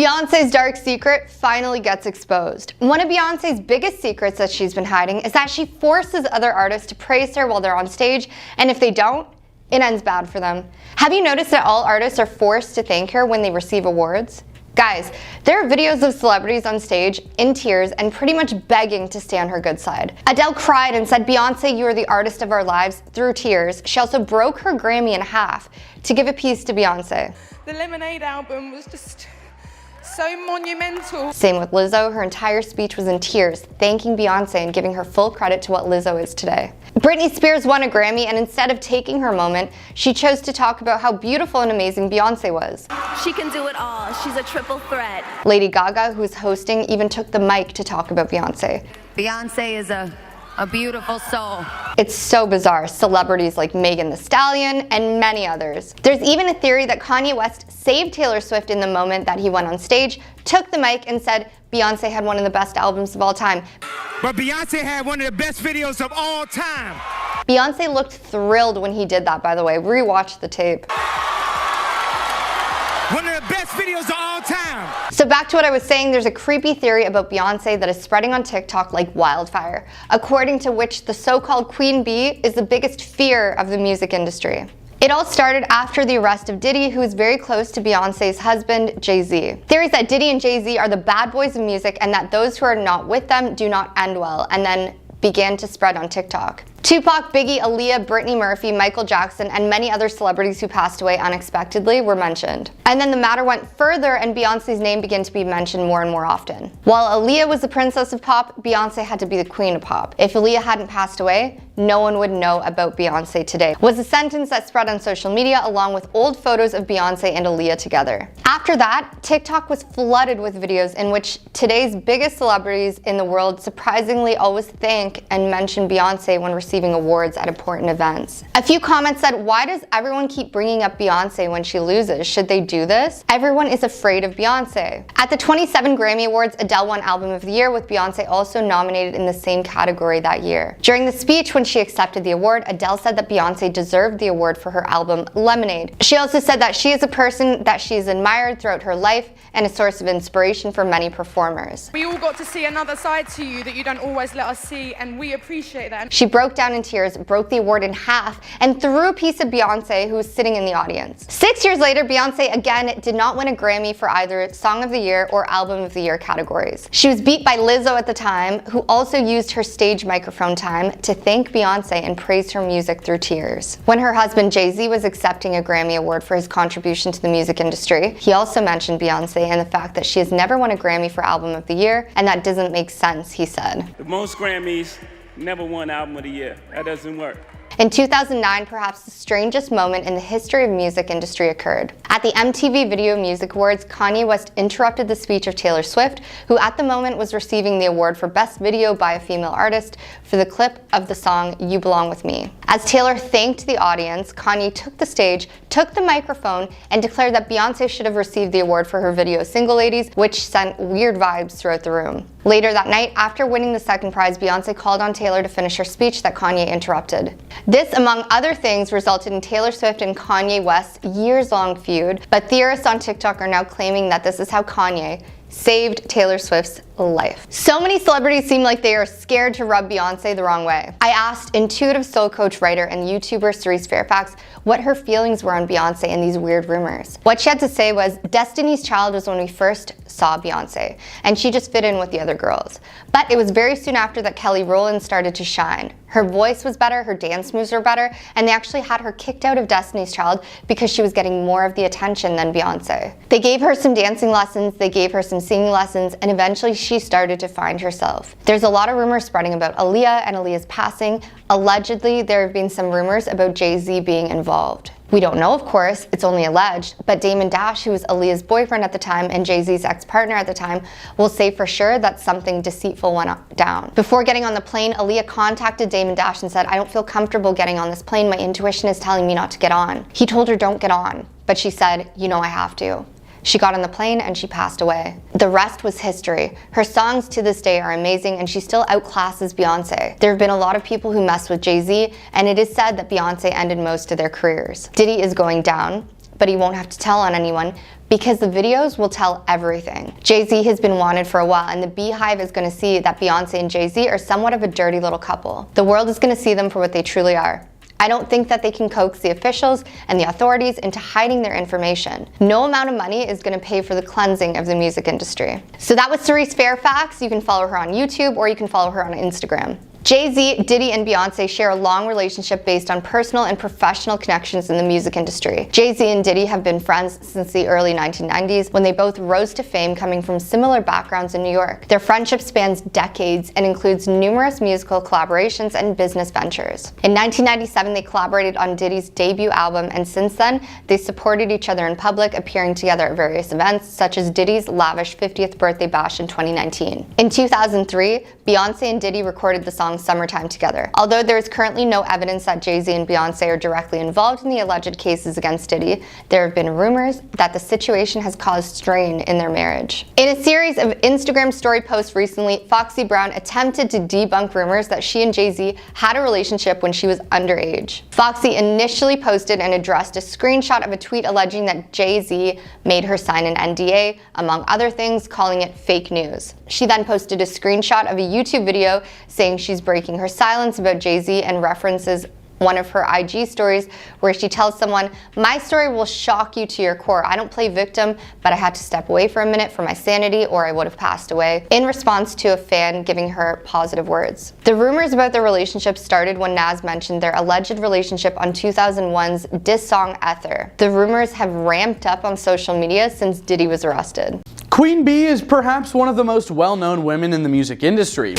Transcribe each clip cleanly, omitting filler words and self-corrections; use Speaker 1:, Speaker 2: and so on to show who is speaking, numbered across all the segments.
Speaker 1: Beyonce's dark secret finally gets exposed. One of Beyonce's biggest secrets that she's been hiding is that she forces other artists to praise her while they're on stage, and if they don't, it ends bad for them. Have you noticed that all artists are forced to thank her when they receive awards? Guys, there are videos of celebrities on stage in tears and pretty much begging to stay on her good side. Adele cried and said, "Beyonce, you are the artist of our lives," through tears. She also broke her Grammy in half to give a piece to Beyonce.
Speaker 2: The Lemonade album was just so monumental.
Speaker 1: Same with Lizzo. Her entire speech was in tears, thanking Beyonce and giving her full credit to what Lizzo is today. Britney Spears won a Grammy, and instead of taking her moment, she chose to talk about how beautiful and amazing Beyonce was.
Speaker 3: She can do it all. She's a triple threat.
Speaker 1: Lady Gaga, who was hosting, even took the mic to talk about Beyonce.
Speaker 3: Beyonce is a beautiful soul.
Speaker 1: It's so bizarre. Celebrities like Megan Thee Stallion and many others. There's even a theory that Kanye West saved Taylor Swift in the moment that he went on stage, took the mic and said Beyonce had one of the best albums of all time.
Speaker 4: But Beyonce had one of the best videos of all time.
Speaker 1: Beyonce looked thrilled when he did that, by the way. Rewatch the tape.
Speaker 4: One of the best videos of all time.
Speaker 1: So back to what I was saying, there's a creepy theory about Beyonce that is spreading on TikTok like wildfire, according to which the so-called Queen Bee is the biggest fear of the music industry. It all started after the arrest of Diddy, who is very close to Beyonce's husband, Jay-Z. Theories that Diddy and Jay-Z are the bad boys of music and that those who are not with them do not end well, and then began to spread on TikTok. Tupac, Biggie, Aaliyah, Brittany Murphy, Michael Jackson, and many other celebrities who passed away unexpectedly were mentioned. And then the matter went further and Beyonce's name began to be mentioned more and more often. While Aaliyah was the princess of pop, Beyonce had to be the queen of pop. If Aaliyah hadn't passed away, no one would know about Beyonce today, was a sentence that spread on social media along with old photos of Beyonce and Aaliyah together. After that, TikTok was flooded with videos in which today's biggest celebrities in the world surprisingly always thank and mention Beyonce when receiving awards at important events. A few comments said, "Why does everyone keep bringing up Beyonce when she loses? Should they do this? Everyone is afraid of Beyonce." At the 27 Grammy Awards, Adele won Album of the Year, with Beyonce also nominated in the same category that year. During the speech when she accepted the award, Adele said that Beyonce deserved the award for her album Lemonade. She also said that she is a person that she has admired throughout her life and a source of inspiration for many performers.
Speaker 2: We all got to see another side to you that you don't always let us see, and we appreciate that.
Speaker 1: She broke down in tears, broke the award in half, and threw a piece of Beyonce, who was sitting in the audience. 6 years later, Beyonce again did not win a Grammy for either Song of the Year or Album of the Year categories. She was beat by Lizzo at the time, who also used her stage microphone time to thank Beyonce and praised her music through tears. When her husband Jay-Z was accepting a Grammy Award for his contribution to the music industry, he also mentioned Beyonce and the fact that she has never won a Grammy for Album of the Year, and that doesn't make sense, he said.
Speaker 5: Most Grammys never won Album of the Year. That doesn't work.
Speaker 1: In 2009, perhaps the strangest moment in the history of music industry occurred. At the MTV Video Music Awards, Kanye West interrupted the speech of Taylor Swift, who at the moment was receiving the award for Best Video by a Female Artist for the clip of the song You Belong With Me. As Taylor thanked the audience, Kanye took the stage, took the microphone, and declared that Beyonce should have received the award for her video Single Ladies, which sent weird vibes throughout the room. Later that night, after winning the second prize, Beyonce called on Taylor to finish her speech that Kanye interrupted. This, among other things, resulted in Taylor Swift and Kanye West's years-long feud, but theorists on TikTok are now claiming that this is how Kanye saved Taylor Swift's life. So many celebrities seem like they are scared to rub Beyonce the wrong way. I asked intuitive soul coach, writer, and YouTuber Cerise Fairfax what her feelings were on Beyonce and these weird rumors. What she had to say was, "Destiny's Child was when we first saw Beyonce, and she just fit in with the other girls. But it was very soon after that Kelly Rowland started to shine. Her voice was better, her dance moves were better, and they actually had her kicked out of Destiny's Child because she was getting more of the attention than Beyonce. They gave her some dancing lessons, they gave her some singing lessons, and eventually she started to find herself." There's a lot of rumors spreading about Aaliyah and Aaliyah's passing. Allegedly, there have been some rumors about Jay-Z being involved. We don't know, of course, it's only alleged, but Damon Dash, who was Aaliyah's boyfriend at the time and Jay-Z's ex-partner at the time, will say for sure that something deceitful went down. Before getting on the plane, Aaliyah contacted Damon Dash and said, "I don't feel comfortable getting on this plane, my intuition is telling me not to get on." He told her don't get on, but she said, "You know I have to." She got on the plane and she passed away. The rest was history. Her songs to this day are amazing and she still outclasses Beyonce. There have been a lot of people who mess with Jay-Z, and it is said that Beyonce ended most of their careers. Diddy is going down. but he won't have to tell on anyone because the videos will tell everything. Jay-Z has been wanted for a while, and the Beehive is going to see that Beyonce and Jay-Z are somewhat of a dirty little couple. The world is going to see them for what they truly are. I don't think that they can coax the officials and the authorities into hiding their information. No amount of money is going to pay for the cleansing of the music industry. So that was Cerise Fairfax. You can follow her on YouTube or you can follow her on Instagram. Jay-Z, Diddy, and Beyonce share a long relationship based on personal and professional connections in the music industry. Jay-Z and Diddy have been friends since the early 1990s when they both rose to fame coming from similar backgrounds in New York. Their friendship spans decades and includes numerous musical collaborations and business ventures. In 1997, they collaborated on Diddy's debut album, and since then, they supported each other in public, appearing together at various events, such as Diddy's lavish 50th birthday bash in 2019. In 2003, Beyonce and Diddy recorded the song Summertime together. Although there is currently no evidence that Jay-Z and Beyonce are directly involved in the alleged cases against Diddy, there have been rumors that the situation has caused strain in their marriage. In a series of Instagram story posts recently, Foxy Brown attempted to debunk rumors that she and Jay-Z had a relationship when she was underage. Foxy initially posted and addressed a screenshot of a tweet alleging that Jay-Z made her sign an NDA, among other things, calling it fake news. She then posted a screenshot of a YouTube video saying she's breaking her silence about Jay-Z and references one of her IG stories where she tells someone, "My story will shock you to your core. I don't play victim, but I had to step away for a minute for my sanity or I would have passed away," in response to a fan giving her positive words. The rumors about their relationship started when Nas mentioned their alleged relationship on 2001's diss song Ether. The rumors have ramped up on social media since Diddy was arrested.
Speaker 6: Queen Bee is perhaps one of the most well-known women in the music industry.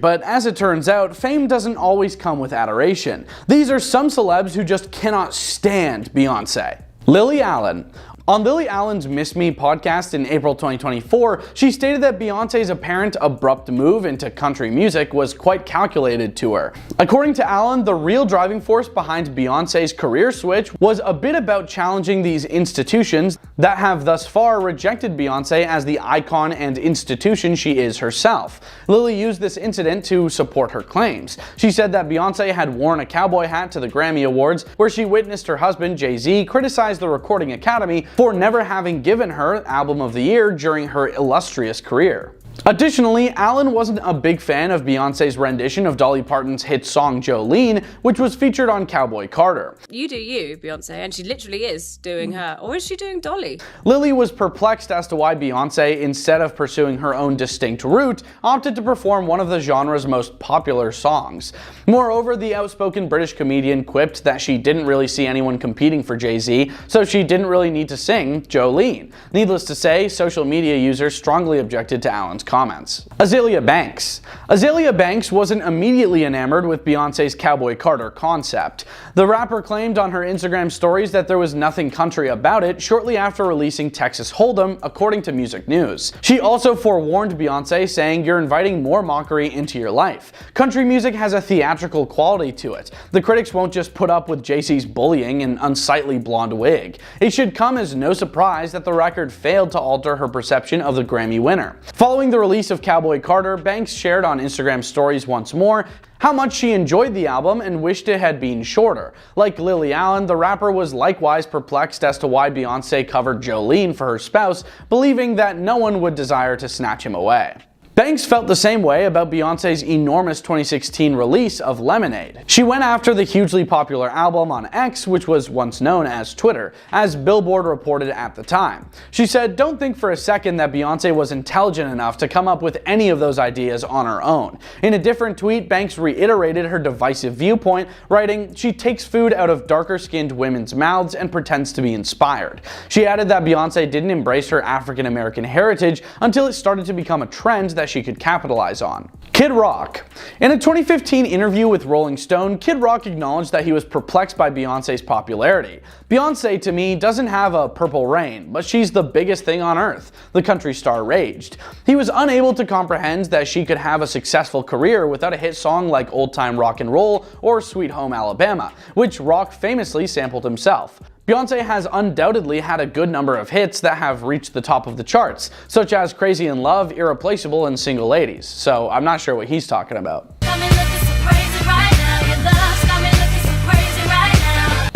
Speaker 6: But as it turns out, fame doesn't always come with adoration. These are some celebs who just cannot stand Beyonce. Lily Allen. On Lily Allen's Miss Me podcast in April 2024, she stated that Beyonce's apparent abrupt move into country music was quite calculated to her. According to Allen, the real driving force behind Beyonce's career switch was a bit about challenging these institutions that have thus far rejected Beyonce as the icon and institution she is herself. Lily used this incident to support her claims. She said that Beyonce had worn a cowboy hat to the Grammy Awards, where she witnessed her husband, Jay-Z, criticize the Recording Academy for never having given her Album of the Year during her illustrious career. Additionally, Allen wasn't a big fan of Beyonce's rendition of Dolly Parton's hit song Jolene, which was featured on Cowboy Carter.
Speaker 7: You do you, Beyonce, and she literally is doing her. Or is she doing Dolly?
Speaker 6: Lily was perplexed as to why Beyonce, instead of pursuing her own distinct route, opted to perform one of the genre's most popular songs. Moreover, the outspoken British comedian quipped that she didn't really see anyone competing for Jay-Z, so she didn't really need to sing Jolene. Needless to say, social media users strongly objected to Allen's comments. Azealia Banks. Azealia Banks wasn't immediately enamored with Beyonce's Cowboy Carter concept. The rapper claimed on her Instagram stories that there was nothing country about it shortly after releasing Texas Hold'em, according to Music News. She also forewarned Beyonce, saying, "You're inviting more mockery into your life. Country music has a theatrical quality to it. The critics won't just put up with Jay-Z's bullying and unsightly blonde wig. It should come as no surprise that the record failed to alter her perception of the Grammy winner." Following the release of Cowboy Carter, Banks shared on Instagram stories once more how much she enjoyed the album and wished it had been shorter. Like Lily Allen, the rapper was likewise perplexed as to why Beyonce covered Jolene for her spouse, believing that no one would desire to snatch him away. Banks felt the same way about Beyonce's enormous 2016 release of Lemonade. She went after the hugely popular album on X, which was once known as Twitter, as Billboard reported at the time. She said, "Don't think for a second that Beyonce was intelligent enough to come up with any of those ideas on her own." In a different tweet, Banks reiterated her divisive viewpoint, writing, "She takes food out of darker-skinned women's mouths and pretends to be inspired." She added that Beyonce didn't embrace her African-American heritage until it started to become a trend that she could capitalize on. Kid Rock. In a 2015 interview with Rolling Stone, Kid Rock acknowledged that he was perplexed by Beyonce's popularity. "Beyonce, to me, doesn't have a purple rain, but she's the biggest thing on earth," the country star raged. He was unable to comprehend that she could have a successful career without a hit song like Old Time Rock and Roll or Sweet Home Alabama, which Rock famously sampled himself. Beyonce has undoubtedly had a good number of hits that have reached the top of the charts, such as Crazy in Love, Irreplaceable, and Single Ladies, so I'm not sure what he's talking about.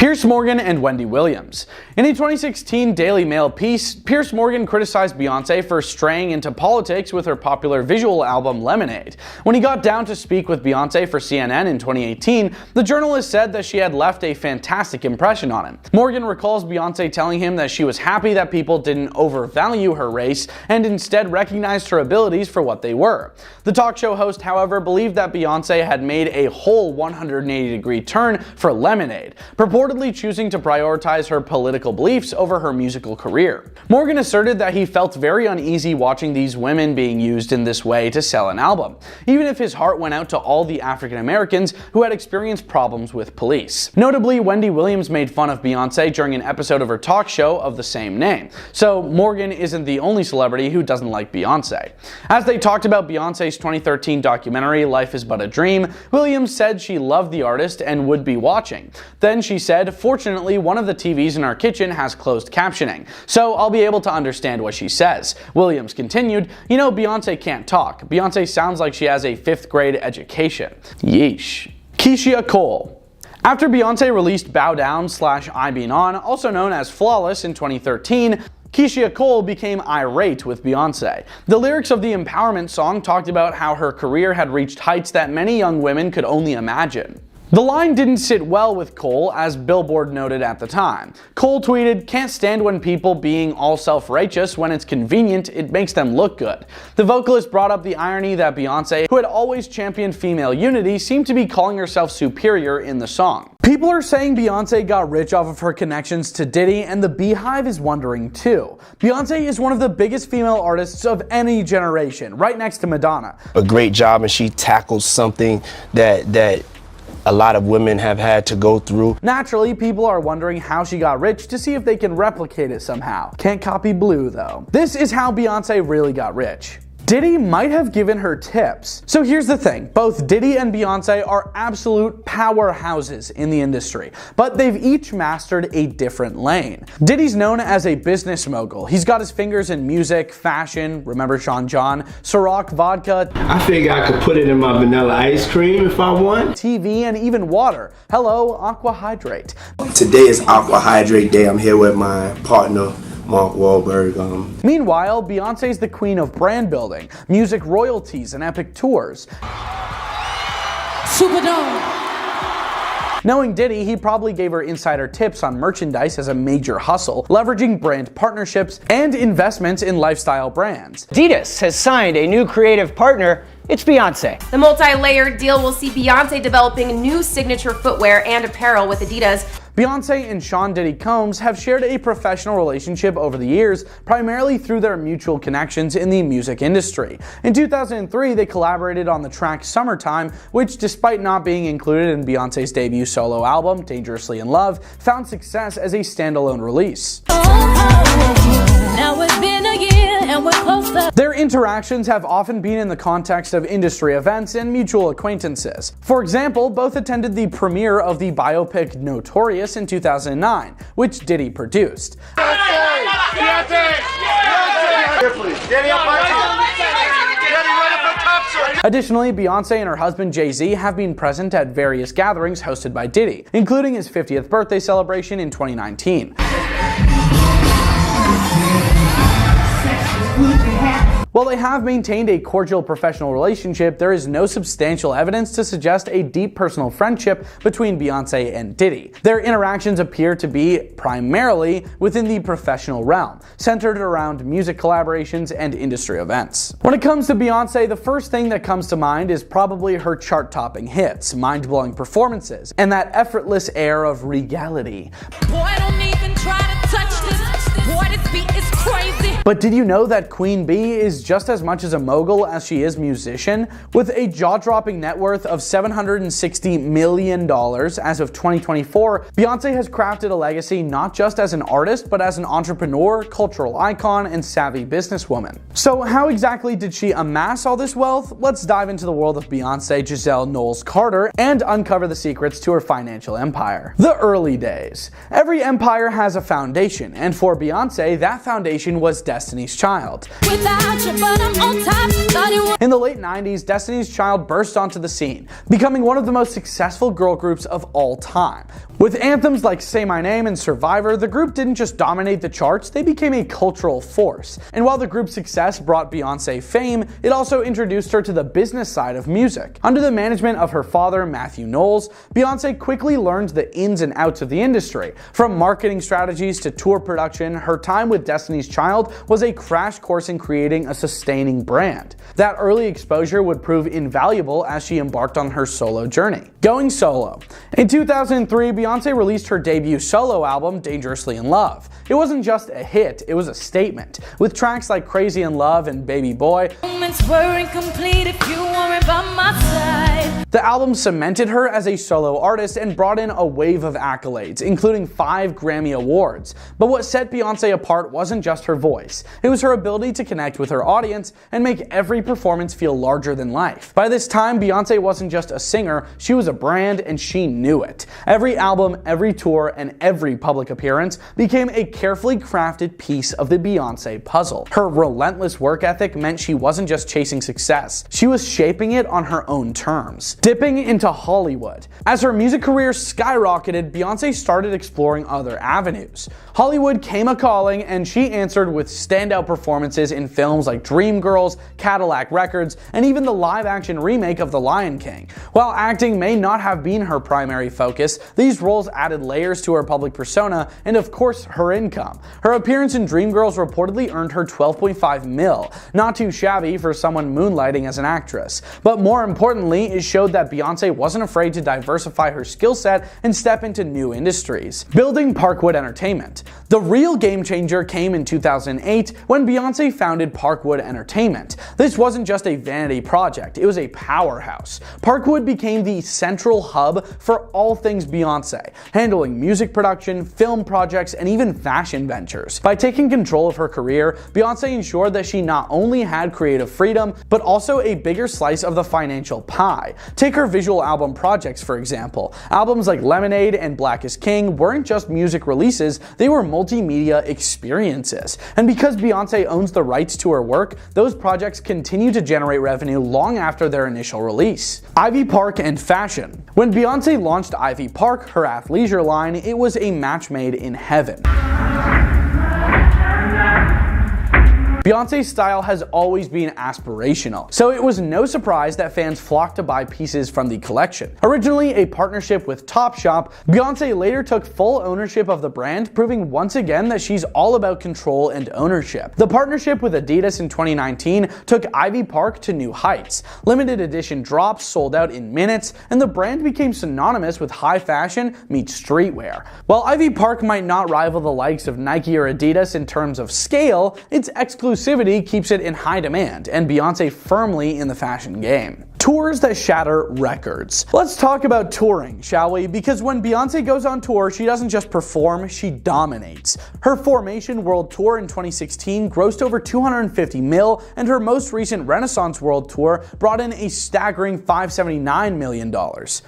Speaker 6: Piers Morgan and Wendy Williams. In a 2016 Daily Mail piece, Piers Morgan criticized Beyonce for straying into politics with her popular visual album Lemonade. When he got down to speak with Beyonce for CNN in 2018, the journalist said that she had left a fantastic impression on him. Morgan recalls Beyonce telling him that she was happy that people didn't overvalue her race and instead recognized her abilities for what they were. The talk show host, however, believed that Beyonce had made a whole 180-degree turn for Lemonade, purportedly choosing to prioritize her political beliefs over her musical career. Morgan asserted that he felt very uneasy watching these women being used in this way to sell an album, even if his heart went out to all the African Americans who had experienced problems with police. Notably, Wendy Williams made fun of Beyonce during an episode of her talk show of the same name, so Morgan isn't the only celebrity who doesn't like Beyonce. As they talked about Beyonce's 2013 documentary Life is But a Dream, Williams said she loved the artist and would be watching. Then she said, "Fortunately, one of the TVs in our kitchen has closed captioning, so I'll be able to understand what she says." Williams continued, "You know, Beyonce can't talk. Beyonce sounds like she has a 5th grade education." Yeesh. Keyshia Cole. After Beyonce released Bow Down / I Been On, also known as Flawless, in 2013, Keyshia Cole became irate with Beyonce. The lyrics of the empowerment song talked about how her career had reached heights that many young women could only imagine. The line didn't sit well with Cole, as Billboard noted at the time. Cole tweeted, "Can't stand when people being all self-righteous when it's convenient, it makes them look good." The vocalist brought up the irony that Beyonce, who had always championed female unity, seemed to be calling herself superior in the song. People are saying Beyonce got rich off of her connections to Diddy, and the Beehive is wondering too. Beyonce is one of the biggest female artists of any generation, right next to Madonna.
Speaker 8: A great job, and she tackles something that a lot of women have had to go through.
Speaker 6: Naturally, people are wondering how she got rich to see if they can replicate it somehow. Can't copy Blue though. This is how Beyonce really got rich. Diddy might have given her tips. So here's the thing, both Diddy and Beyonce are absolute powerhouses in the industry, but they've each mastered a different lane. Diddy's known as a business mogul. He's got his fingers in music, fashion, remember Sean John, Ciroc vodka,
Speaker 9: I figure I could put it in my vanilla ice cream if I want,
Speaker 6: TV, and even water. Hello, Aqua Hydrate.
Speaker 9: Today is Aqua Hydrate Day. I'm here with my partner, Mark Wahlberg.
Speaker 6: Meanwhile, Beyonce's the queen of brand building, music royalties, and epic tours.
Speaker 2: Superdome.
Speaker 6: Knowing Diddy, he probably gave her insider tips on merchandise as a major hustle, leveraging brand partnerships and investments in lifestyle brands.
Speaker 10: Adidas has signed a new creative partner. It's Beyonce.
Speaker 11: The multi-layered deal will see Beyonce developing new signature footwear and apparel with Adidas.
Speaker 6: Beyonce and Sean Diddy Combs have shared a professional relationship over the years, primarily through their mutual connections in the music industry. In 2003, they collaborated on the track Summertime, which, despite not being included in Beyonce's debut solo album, Dangerously in Love, found success as a standalone release.
Speaker 12: Now it's been a year and we're closer.
Speaker 6: Their interactions have often been in the context of industry events and mutual acquaintances. For example, both attended the premiere of the biopic Notorious in 2009, which Diddy produced. Additionally, Beyonce and her husband Jay-Z have been present at various gatherings hosted by Diddy, including his 50th birthday celebration in 2019. While they have maintained a cordial professional relationship, there is no substantial evidence to suggest a deep personal friendship between Beyonce and Diddy. Their interactions appear to be primarily within the professional realm, centered around music collaborations and industry events. When it comes to Beyonce, the first thing that comes to mind is probably her chart-topping hits, mind-blowing performances, and that effortless air of regality.
Speaker 12: Boy, don't even try to touch this. Boy, this beat is crazy.
Speaker 6: But did you know that Queen Bee is just as much as a mogul as she is musician? With a jaw-dropping net worth of $760 million as of 2024, Beyonce has crafted a legacy not just as an artist, but as an entrepreneur, cultural icon, and savvy businesswoman. So how exactly did she amass all this wealth? Let's dive into the world of Beyonce Giselle Knowles Carter and uncover the secrets to her financial empire. The early days. Every empire has a foundation, and for Beyonce, that foundation was Destiny's Child.
Speaker 12: Without you, but I'm on top.
Speaker 6: In the late 90s, Destiny's Child burst onto the scene, becoming one of the most successful girl groups of all time. With anthems like Say My Name and Survivor, the group didn't just dominate the charts, they became a cultural force. And while the group's success brought Beyonce fame, it also introduced her to the business side of music. Under the management of her father, Matthew Knowles, Beyonce quickly learned the ins and outs of the industry. From marketing strategies to tour production, her time with Destiny's Child was a crash course in creating a sustaining brand. That early exposure would prove invaluable as she embarked on her solo journey. Going solo. In 2003, Beyonce released her debut solo album, Dangerously in Love. It wasn't just a hit, it was a statement. With tracks like Crazy in Love and Baby Boy,
Speaker 12: Moments were incomplete if you weren't by my side.
Speaker 6: the album cemented her as a solo artist and brought in a wave of accolades, including 5 Grammy Awards. But what set Beyonce apart wasn't just her voice. It was her ability to connect with her audience and make every performance feel larger than life. By this time, Beyonce wasn't just a singer, she was a brand and she knew it. Every album, every tour, and every public appearance became a carefully crafted piece of the Beyonce puzzle. Her relentless work ethic meant she wasn't just chasing success, she was shaping it on her own terms. Dipping into Hollywood. As her music career skyrocketed, Beyonce started exploring other avenues. Hollywood came a-calling and she answered with standout performances in films like Dreamgirls, Cadillac Records, and even the live-action remake of The Lion King. While acting may not have been her primary focus, these roles added layers to her public persona and of course her income. Her appearance in Dreamgirls reportedly earned her $12.5 million, not too shabby for someone moonlighting as an actress. But more importantly, it showed that Beyonce wasn't afraid to diversify her skill set and step into new industries. Building Parkwood Entertainment. The real game changer came in 2008 when Beyonce founded Parkwood Entertainment. This wasn't just a vanity project, it was a powerhouse. Parkwood became the central hub for all things Beyonce, handling music production, film projects, and even fashion ventures. By taking control of her career, Beyonce ensured that she not only had creative freedom, but also a bigger slice of the financial pie. Take her visual album projects, for example. Albums like Lemonade and Black is King weren't just music releases, they were multimedia experiences. And because Beyonce owns the rights to her work, those projects continue to generate revenue long after their initial release. Ivy Park and fashion. When Beyonce launched Ivy Park, her athleisure line, it was a match made in heaven. Beyonce's style has always been aspirational, so it was no surprise that fans flocked to buy pieces from the collection. Originally a partnership with Topshop, Beyonce later took full ownership of the brand, proving once again that she's all about control and ownership. The partnership with Adidas in 2019 took Ivy Park to new heights. Limited edition drops sold out in minutes, and the brand became synonymous with high fashion meets streetwear. While Ivy Park might not rival the likes of Nike or Adidas in terms of scale, its exclusivity keeps it in high demand, and Beyonce firmly in the fashion game. Tours that shatter records. Let's talk about touring, shall we? Because when Beyonce goes on tour, she doesn't just perform, she dominates. Her Formation World Tour in 2016 grossed over $250 million, and her most recent Renaissance World Tour brought in a staggering $579 million.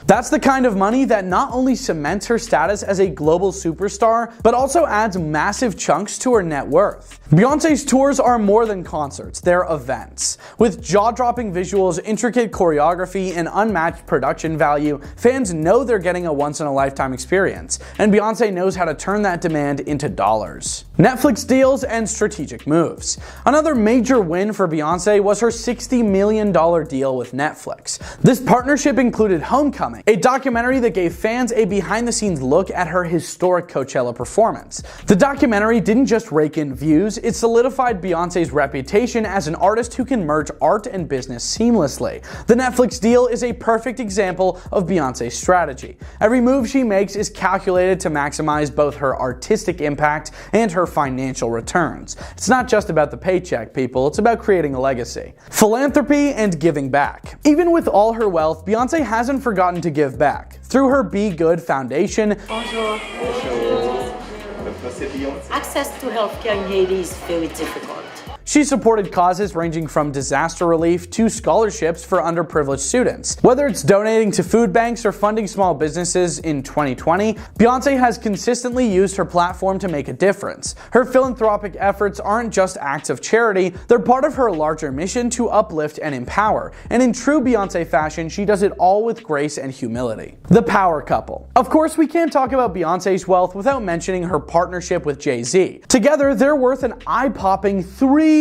Speaker 6: That's the kind of money that not only cements her status as a global superstar, but also adds massive chunks to her net worth. Beyonce's tours are more than concerts, they're events. With jaw-dropping visuals, intricate choreography, and unmatched production value, fans know they're getting a once-in-a-lifetime experience, and Beyonce knows how to turn that demand into dollars. Netflix deals and strategic moves. Another major win for Beyonce was her $60 million deal with Netflix. This partnership included Homecoming, a documentary that gave fans a behind-the-scenes look at her historic Coachella performance. The documentary didn't just rake in views, it solidified Beyonce's reputation as an artist who can merge art and business seamlessly. The Netflix deal is a perfect example of Beyonce's strategy. Every move she makes is calculated to maximize both her artistic impact and her financial returns. It's not just about the paycheck, people, it's about creating a legacy. Philanthropy and giving back. Even with all her wealth, Beyonce hasn't forgotten to give back. Through her Be Good Foundation,
Speaker 13: Bonjour. Access to healthcare in Haiti is very difficult.
Speaker 6: She supported causes ranging from disaster relief to scholarships for underprivileged students. Whether it's donating to food banks or funding small businesses in 2020, Beyonce has consistently used her platform to make a difference. Her philanthropic efforts aren't just acts of charity, they're part of her larger mission to uplift and empower. And in true Beyonce fashion, she does it all with grace and humility. The power couple. Of course, we can't talk about Beyonce's wealth without mentioning her partnership with Jay-Z. Together, they're worth an eye-popping $3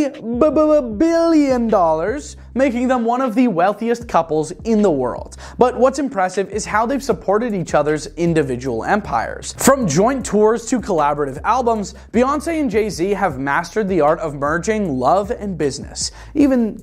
Speaker 6: billion, making them one of the wealthiest couples in the world. But what's impressive is how they've supported each other's individual empires. From joint tours to collaborative albums, Beyonce and Jay-Z have mastered the art of merging love and business, even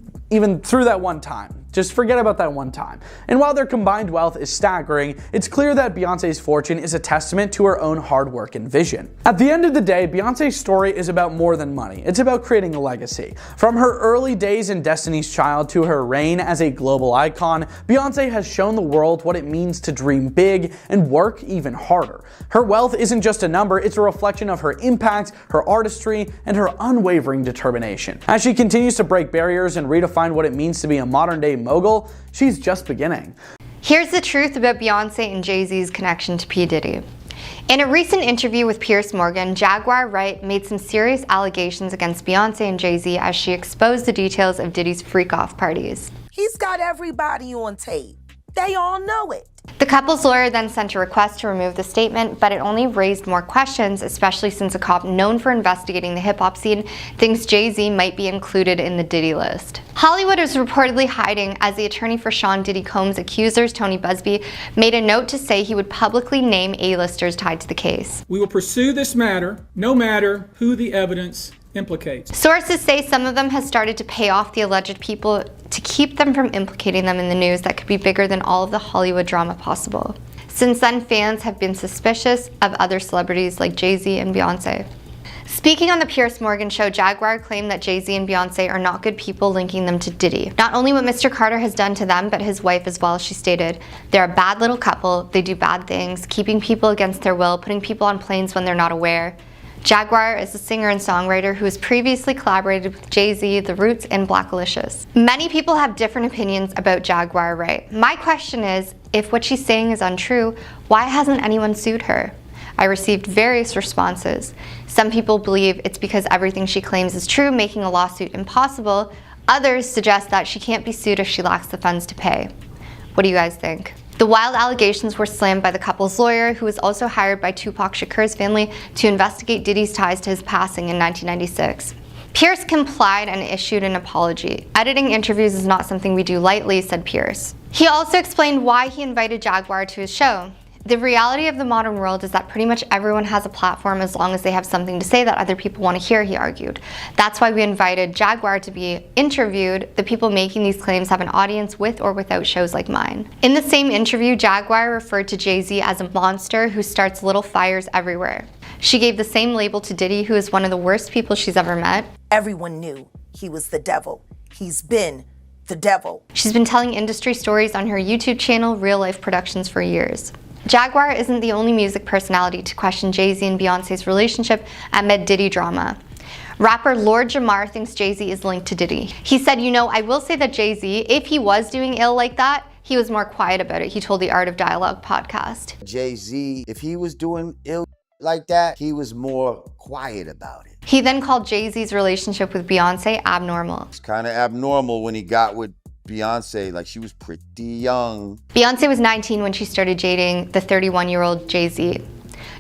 Speaker 6: through that one time. Just forget about that one time. And while their combined wealth is staggering, it's clear that Beyonce's fortune is a testament to her own hard work and vision. At the end of the day, Beyonce's story is about more than money. It's about creating a legacy. From her early days in Destiny's Child to her reign as a global icon, Beyonce has shown the world what it means to dream big and work even harder. Her wealth isn't just a number, it's a reflection of her impact, her artistry, and her unwavering determination. As she continues to break barriers and redefine what it means to be a modern-day mogul, she's just beginning.
Speaker 1: Here's the truth about Beyonce and Jay-Z's connection to P Diddy. In a recent interview with Piers Morgan, Jaguar Wright made some serious allegations against Beyonce and Jay-Z as she exposed the details of Diddy's freak-off parties.
Speaker 13: He's got everybody on tape. They all know it.
Speaker 1: The couple's lawyer then sent a request to remove the statement, but it only raised more questions, especially since a cop known for investigating the hip-hop scene thinks Jay-Z might be included in the Diddy list. Hollywood is reportedly hiding as the attorney for Sean Diddy Combs' accusers, Tony Busby, made a note to say he would publicly name A-listers tied to the case.
Speaker 14: We will pursue this matter, no matter who the evidence implicates.
Speaker 1: Sources say some of them have started to pay off the alleged people to keep them from implicating them in the news that could be bigger than all of the Hollywood drama possible. Since then, fans have been suspicious of other celebrities like Jay-Z and Beyonce. Speaking on the Piers Morgan show, Jaguar claimed that Jay-Z and Beyonce are not good people, linking them to Diddy. Not only what Mr. Carter has done to them, but his wife as well. She stated, "They're a bad little couple, they do bad things, keeping people against their will, putting people on planes when they're not aware." Jaguar is a singer and songwriter who has previously collaborated with Jay-Z, The Roots, and Blackalicious. Many people have different opinions about Jaguar Wright. My question is, if what she's saying is untrue, why hasn't anyone sued her? I received various responses. Some people believe it's because everything she claims is true, making a lawsuit impossible. Others suggest that she can't be sued if she lacks the funds to pay. What do you guys think? The wild allegations were slammed by the couple's lawyer, who was also hired by Tupac Shakur's family to investigate Diddy's ties to his passing in 1996. Pierce complied and issued an apology. "Editing interviews is not something we do lightly," said Pierce. He also explained why he invited Jaguar to his show. "The reality of the modern world is that pretty much everyone has a platform as long as they have something to say that other people want to hear," he argued. "That's why we invited Jaguar to be interviewed. The people making these claims have an audience with or without shows like mine." In the same interview, Jaguar referred to Jay-Z as a monster who starts little fires everywhere. She gave the same label to Diddy, who is one of the worst people she's ever met.
Speaker 13: "Everyone knew he was the devil. He's been the devil."
Speaker 1: She's been telling industry stories on her YouTube channel, Real Life Productions, for years. Jaguar isn't the only music personality to question Jay-Z and Beyonce's relationship amid Diddy drama. Rapper Lord Jamar thinks Jay-Z is linked to Diddy. He said, "You know, I will say that Jay-Z, if he was doing ill like that, he was more quiet about it," he told the Art of Dialogue podcast.
Speaker 15: Jay-Z, if he was doing ill like that, he was more quiet about it.
Speaker 1: He then called Jay-Z's relationship with Beyonce abnormal.
Speaker 15: It's kind of abnormal when he got with Beyonce, like she was pretty young.
Speaker 1: Beyonce was 19 when she started dating the 31-year-old Jay-Z.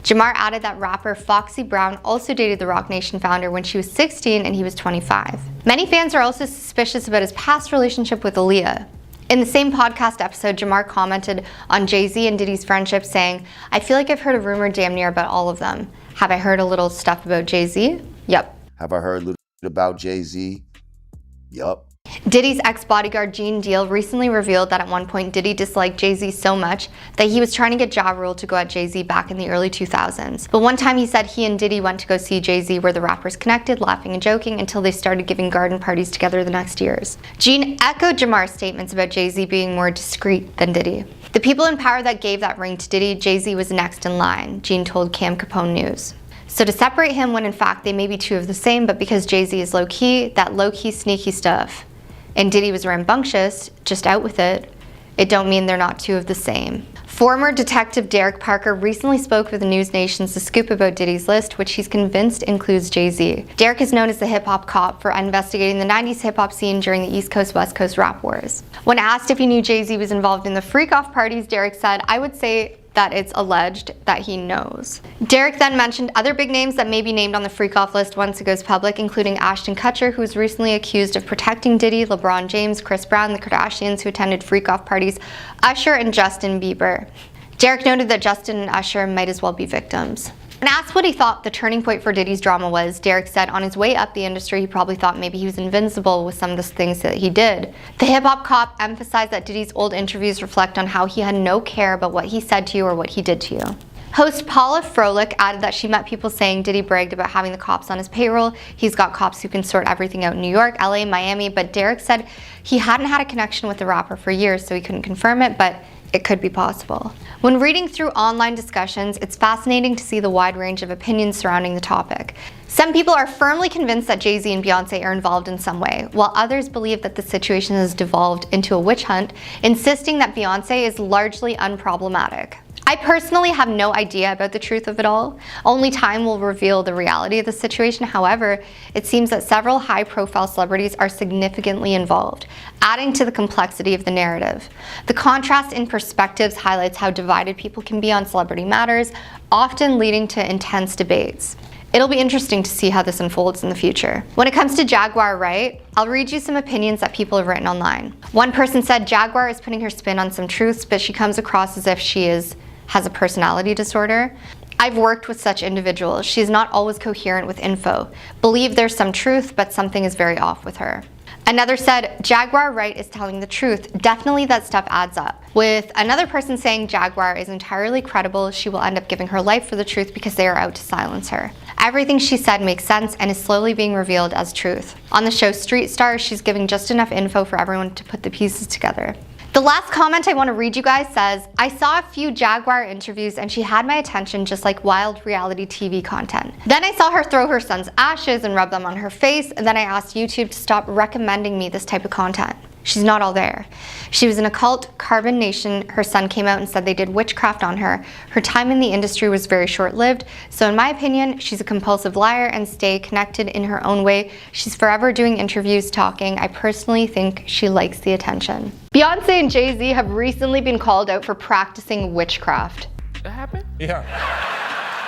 Speaker 1: Jamar added that rapper Foxy Brown also dated the Roc Nation founder when she was 16 and he was 25. Many fans are also suspicious about his past relationship with Aaliyah. In the same podcast episode, Jamar commented on Jay-Z and Diddy's friendship, saying, "I feel like I've heard a rumor damn near about all of them. Have I heard a little stuff about Jay-Z? Yep.
Speaker 15: Have I heard a little about Jay-Z? Yup."
Speaker 1: Diddy's ex-bodyguard Gene Deal recently revealed that at one point Diddy disliked Jay-Z so much that he was trying to get Ja Rule to go at Jay-Z back in the early 2000s. But one time he said he and Diddy went to go see Jay-Z where the rappers connected, laughing and joking until they started giving garden parties together the next years. Gene echoed Jamar's statements about Jay-Z being more discreet than Diddy. "The people in power that gave that ring to Diddy, Jay-Z was next in line," Gene told Cam Capone News. So to separate him when in fact they may be two of the same, but because Jay-Z is low-key, that low-key sneaky stuff, and Diddy was rambunctious, just out with it, it don't mean they're not two of the same. Former Detective Derek Parker recently spoke with News Nation's The Scoop about Diddy's list, which he's convinced includes Jay-Z. Derek is known as the hip-hop cop for investigating the 90s hip-hop scene during the East Coast-West Coast rap wars. When asked if he knew Jay-Z was involved in the freak-off parties, Derek said, "I would say that it's alleged that he knows." Derek then mentioned other big names that may be named on the freak-off list once it goes public, including Ashton Kutcher, who was recently accused of protecting Diddy, LeBron James, Chris Brown, the Kardashians who attended freak-off parties, Usher, and Justin Bieber. Derek noted that Justin and Usher might as well be victims. When asked what he thought the turning point for Diddy's drama was, Derek said on his way up the industry he probably thought maybe he was invincible with some of the things that he did. The hip-hop cop emphasized that Diddy's old interviews reflect on how he had no care about what he said to you or what he did to you. Host Paula Froelich added that she met people saying Diddy bragged about having the cops on his payroll. He's got cops who can sort everything out in New York, LA, Miami, but Derek said he hadn't had a connection with the rapper for years, so he couldn't confirm it, but it could be possible. When reading through online discussions, it's fascinating to see the wide range of opinions surrounding the topic. Some people are firmly convinced that Jay-Z and Beyonce are involved in some way, while others believe that the situation has devolved into a witch hunt, insisting that Beyonce is largely unproblematic. I personally have no idea about the truth of it all. Only time will reveal the reality of the situation. However, it seems that several high-profile celebrities are significantly involved, adding to the complexity of the narrative. The contrast in perspectives highlights how divided people can be on celebrity matters, often leading to intense debates. It'll be interesting to see how this unfolds in the future. When it comes to Jaguar Wright, I'll read you some opinions that people have written online. One person said Jaguar is putting her spin on some truths, but she comes across as if she has a personality disorder. I've worked with such individuals. She's not always coherent with info. Believe there's some truth, but something is very off with her. Another said, Jaguar Wright is telling the truth. Definitely that stuff adds up. With another person saying Jaguar is entirely credible, she will end up giving her life for the truth because they are out to silence her. Everything she said makes sense and is slowly being revealed as truth. On the show Street Stars, she's giving just enough info for everyone to put the pieces together. The last comment I want to read you guys says, I saw a few Jaguar interviews and she had my attention just like wild reality TV content. Then I saw her throw her son's ashes and rub them on her face, and then I asked YouTube to stop recommending me this type of content. She's not all there. She was in a cult, Carbon Nation. Her son came out and said they did witchcraft on her. Her time in the industry was very short-lived, so in my opinion, she's a compulsive liar and stay connected in her own way. She's forever doing interviews, talking. I personally think she likes the attention. Beyonce and Jay-Z have recently been called out for practicing witchcraft.
Speaker 16: That happened? Yeah.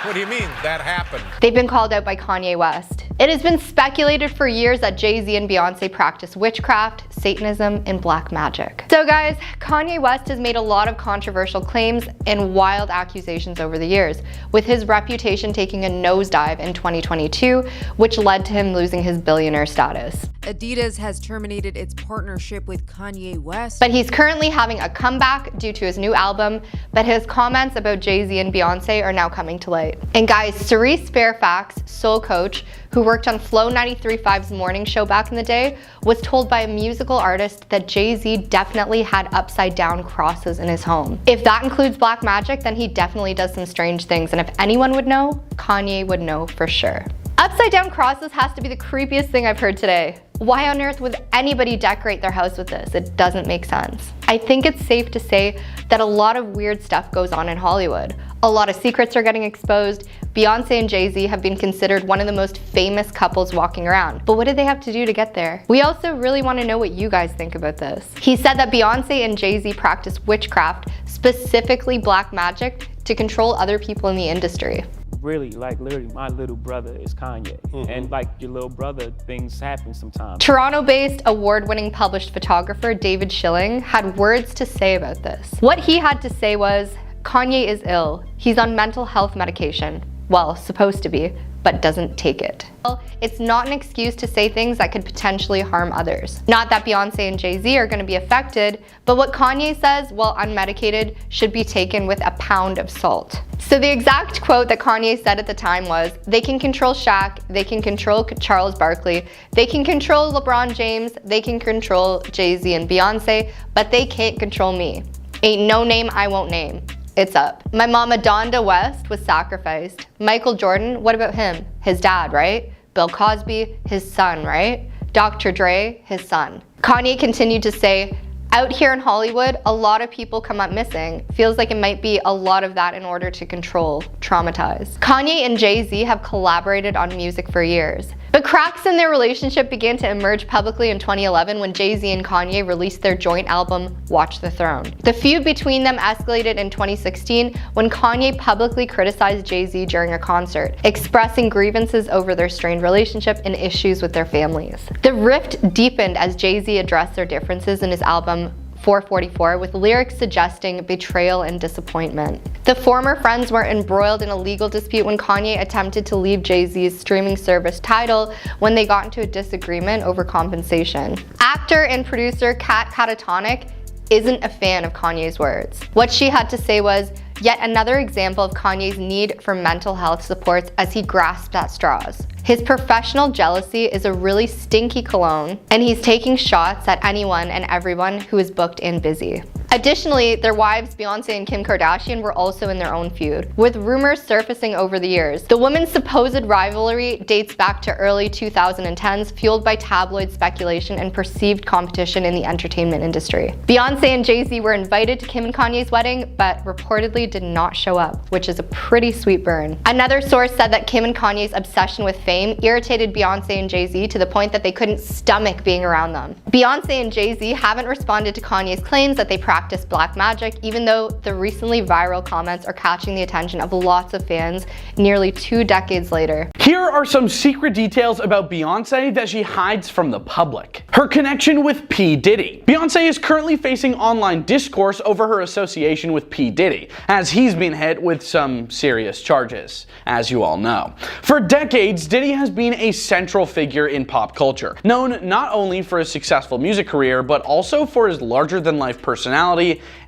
Speaker 16: What do you mean, that happened?
Speaker 1: They've been called out by Kanye West. It has been speculated for years that Jay-Z and Beyonce practice witchcraft, Satanism, and black magic. So guys, Kanye West has made a lot of controversial claims and wild accusations over the years, with his reputation taking a nosedive in 2022, which led to him losing his billionaire status.
Speaker 17: Adidas has terminated its partnership with Kanye West.
Speaker 1: But he's currently having a comeback due to his new album, but his comments about Jay-Z and Beyonce are now coming to light. And guys, Cerise Fairfax, soul coach, who worked on Flow 93.5's morning show back in the day, was told by a musical artist that Jay-Z definitely had upside down crosses in his home. If that includes black magic, then he definitely does some strange things, and if anyone would know, Kanye would know for sure. Upside down crosses has to be the creepiest thing I've heard today. Why on earth would anybody decorate their house with this? It doesn't make sense. I think it's safe to say that a lot of weird stuff goes on in Hollywood. A lot of secrets are getting exposed. Beyonce and Jay-Z have been considered one of the most famous couples walking around. But what did they have to do to get there? We also really want to know what you guys think about this. He said that Beyonce and Jay-Z practice witchcraft, specifically black magic, to control other people in the industry.
Speaker 5: Really, like literally, my little brother is Kanye. And like your little brother, things happen sometimes.
Speaker 1: Toronto-based, award-winning published photographer David Schilling had words to say about this. What he had to say was, Kanye is ill. He's on mental health medication. Well, supposed to be, but doesn't take it. Well, it's not an excuse to say things that could potentially harm others. Not that Beyonce and Jay-Z are going to be affected, but what Kanye says while unmedicated should be taken with a pound of salt. So the exact quote that Kanye said at the time was, they can control Shaq, they can control Charles Barkley, they can control LeBron James, they can control Jay-Z and Beyonce, but they can't control me. Ain't no name I won't name. it's up. My mama Donda West was sacrificed. Michael Jordan, what about him? His dad, right? Bill Cosby, his son, right? Dr. Dre, his son. Kanye continued to say, out here in Hollywood, a lot of people come up missing. Feels like it might be a lot of that in order to control, traumatize. Kanye and Jay-Z have collaborated on music for years. But cracks in their relationship began to emerge publicly in 2011 when Jay-Z and Kanye released their joint album, Watch the Throne. The feud between them escalated in 2016 when Kanye publicly criticized Jay-Z during a concert, expressing grievances over their strained relationship and issues with their families. The rift deepened as Jay-Z addressed their differences in his album 444 with lyrics suggesting betrayal and disappointment. The former friends were embroiled in a legal dispute when Kanye attempted to leave Jay-Z's streaming service Tidal when they got into a disagreement over compensation. Actor and producer Kat Catatonic isn't a fan of Kanye's words. What she had to say was, yet another example of Kanye's need for mental health supports as he grasped at straws. His professional jealousy is a really stinky cologne, and he's taking shots at anyone and everyone who is booked and busy. Additionally, their wives Beyonce and Kim Kardashian were also in their own feud, with rumors surfacing over the years. The women's supposed rivalry dates back to early 2010s, fueled by tabloid speculation and perceived competition in the entertainment industry. Beyonce and Jay-Z were invited to Kim and Kanye's wedding, but reportedly did not show up, which is a pretty sweet burn. Another source said that Kim and Kanye's obsession with fame irritated Beyonce and Jay-Z to the point that they couldn't stomach being around them. Beyonce and Jay-Z haven't responded to Kanye's claims that they practice black magic, even though the recently viral comments are catching the attention of lots of fans nearly 2 decades later.
Speaker 6: Here are some secret details about Beyonce that she hides from the public. Her connection with P Diddy. Beyonce is currently facing online discourse over her association with P Diddy, as he's been hit with some serious charges, as you all know. For decades, Diddy has been a central figure in pop culture, known not only for his successful music career, but also for his larger-than-life personality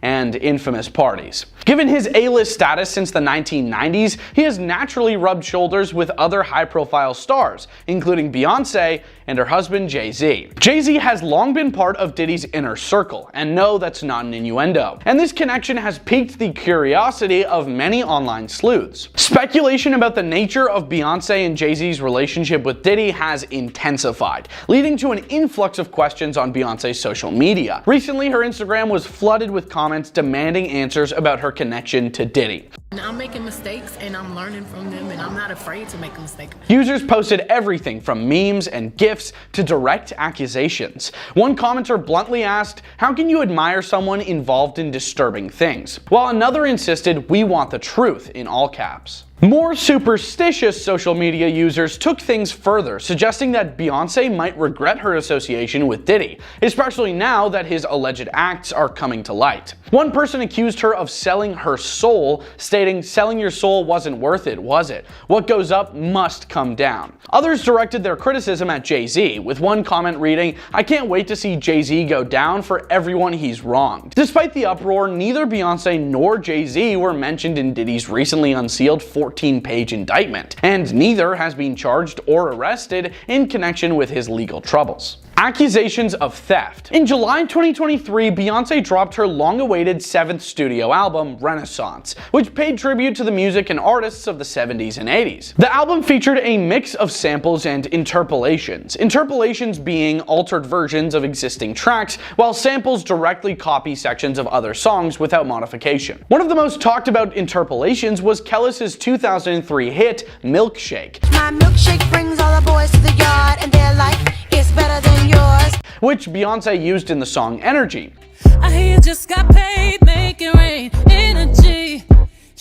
Speaker 6: and infamous parties. Given his A-list status since the 1990s, he has naturally rubbed shoulders with other high-profile stars, including Beyonce and her husband Jay-Z. Jay-Z has long been part of Diddy's inner circle, and no, that's not an innuendo. And this connection has piqued the curiosity of many online sleuths. Speculation about the nature of Beyonce and Jay-Z's relationship with Diddy has intensified, leading to an influx of questions on Beyonce's social media. Recently, her Instagram was flooded with comments demanding answers about her connection to Diddy.
Speaker 18: I'm making mistakes and I'm learning from them, and I'm not afraid to make a mistake.
Speaker 6: Users posted everything from memes and GIFs to direct accusations. One commenter bluntly asked, "How can you admire someone involved in disturbing things?" While another insisted, "We want the truth," in all caps. More superstitious social media users took things further, suggesting that Beyonce might regret her association with Diddy, especially now that his alleged acts are coming to light. One person accused her of selling her soul, stating, "Selling your soul wasn't worth it, was it? What goes up must come down." Others directed their criticism at Jay-Z, with one comment reading, "I can't wait to see Jay-Z go down for everyone he's wronged." Despite the uproar, neither Beyonce nor Jay-Z were mentioned in Diddy's recently unsealed 14-page indictment, and neither has been charged or arrested in connection with his legal troubles. Accusations of theft. In July 2023, Beyonce dropped her long-awaited 7th studio album, Renaissance, which paid tribute to the music and artists of the 70s and 80s. The album featured a mix of samples and interpolations, interpolations being altered versions of existing tracks, while samples directly copy sections of other songs without modification. One of the most talked about interpolations was Kellis's 2003 hit, Milkshake.
Speaker 12: My milkshake brings all the boys to the yard, and their life is better than yours,
Speaker 6: which Beyonce used in the song Energy.
Speaker 12: I hear you just got paid, make it rain, energy.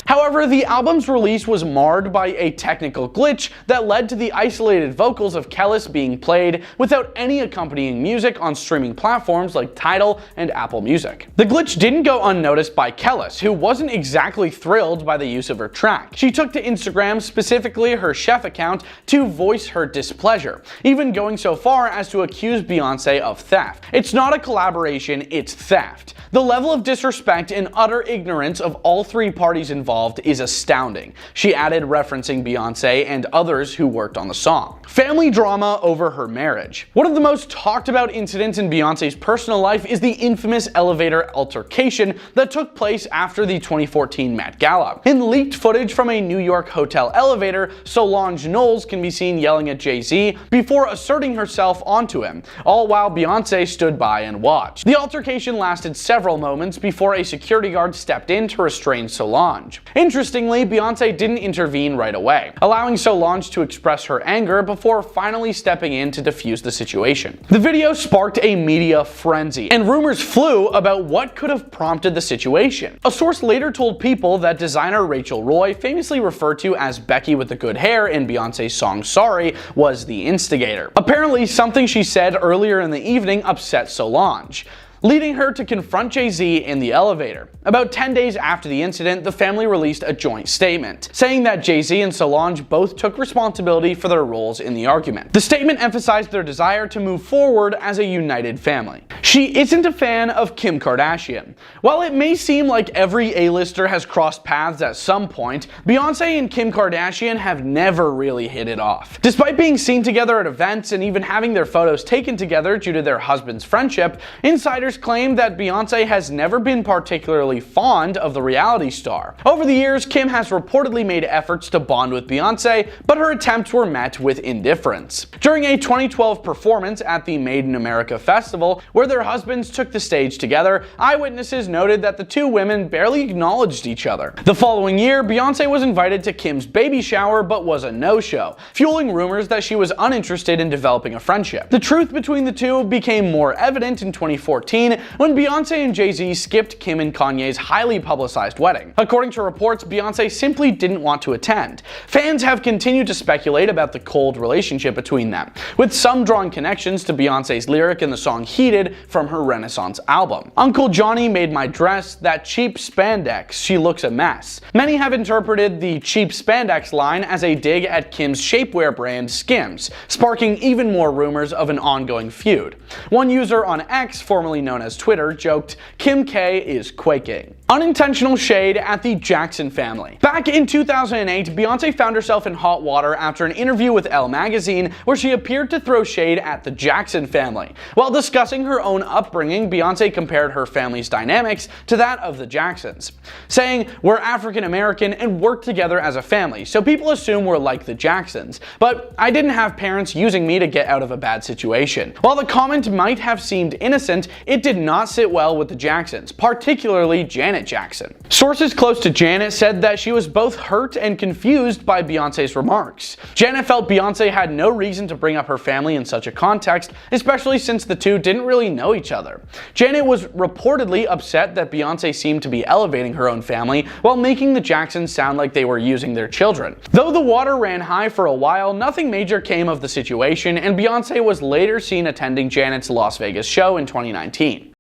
Speaker 6: However, the album's release was marred by a technical glitch that led to the isolated vocals of Kellis being played without any accompanying music on streaming platforms like Tidal and Apple Music. The glitch didn't go unnoticed by Kellis, who wasn't exactly thrilled by the use of her track. She took to Instagram, specifically her chef account, to voice her displeasure, even going so far as to accuse Beyonce of theft. It's not a collaboration, it's theft. The level of disrespect and utter ignorance of all three parties involved involved is astounding, she added, referencing Beyonce and others who worked on the song. Family drama over her marriage. One of the most talked about incidents in Beyonce's personal life is the infamous elevator altercation that took place after the 2014 Met Gala. In leaked footage from a New York hotel elevator, Solange Knowles can be seen yelling at Jay-Z before asserting herself onto him, all while Beyonce stood by and watched. The altercation lasted several moments before a security guard stepped in to restrain Solange. Interestingly, Beyonce didn't intervene right away, allowing Solange to express her anger before finally stepping in to defuse the situation. The video sparked a media frenzy, and rumors flew about what could have prompted the situation. A source later told People that designer Rachel Roy, famously referred to as Becky with the good hair in Beyonce's song Sorry, was the instigator. Apparently, something she said earlier in the evening upset Solange, leading her to confront Jay-Z in the elevator. About 10 days after the incident, the family released a joint statement, saying that Jay-Z and Solange both took responsibility for their roles in the argument. The statement emphasized their desire to move forward as a united family. She isn't a fan of Kim Kardashian. While it may seem like every A-lister has crossed paths at some point, Beyonce and Kim Kardashian have never really hit it off. Despite being seen together at events and even having their photos taken together due to their husband's friendship, insiders claim that Beyonce has never been particularly fond of the reality star. Over the years, Kim has reportedly made efforts to bond with Beyonce, but her attempts were met with indifference. During a 2012 performance at the Made in America festival, where their husbands took the stage together, eyewitnesses noted that the two women barely acknowledged each other. The following year, Beyonce was invited to Kim's baby shower but was a no-show, fueling rumors that she was uninterested in developing a friendship. The truth between the two became more evident in 2014 when Beyonce and Jay-Z skipped Kim and Kanye's highly publicized wedding. According to reports, Beyonce simply didn't want to attend. Fans have continued to speculate about the cold relationship between them, with some drawing connections to Beyonce's lyric in the song Heated from her Renaissance album. Uncle Johnny made my dress, that cheap spandex, she looks a mess. Many have interpreted the cheap spandex line as a dig at Kim's shapewear brand Skims, sparking even more rumors of an ongoing feud. One user on X, formerly known as Twitter, joked, "Kim K is quaking." Unintentional shade at the Jackson family. Back in 2008, Beyonce found herself in hot water after an interview with Elle magazine where she appeared to throw shade at the Jackson family. While discussing her own upbringing, Beyonce compared her family's dynamics to that of the Jacksons, saying, "We're African American and work together as a family, so people assume we're like the Jacksons. But I didn't have parents using me to get out of a bad situation." While the comment might have seemed innocent, it did not sit well with the Jacksons, particularly Janet Jackson. Sources close to Janet said that she was both hurt and confused by Beyonce's remarks. Janet felt Beyonce had no reason to bring up her family in such a context, especially since the two didn't really know each other. Janet was reportedly upset that Beyonce seemed to be elevating her own family while making the Jacksons sound like they were using their children. Though the water ran high for a while, nothing major came of the situation, and Beyonce was later seen attending Janet's Las Vegas show in 2019.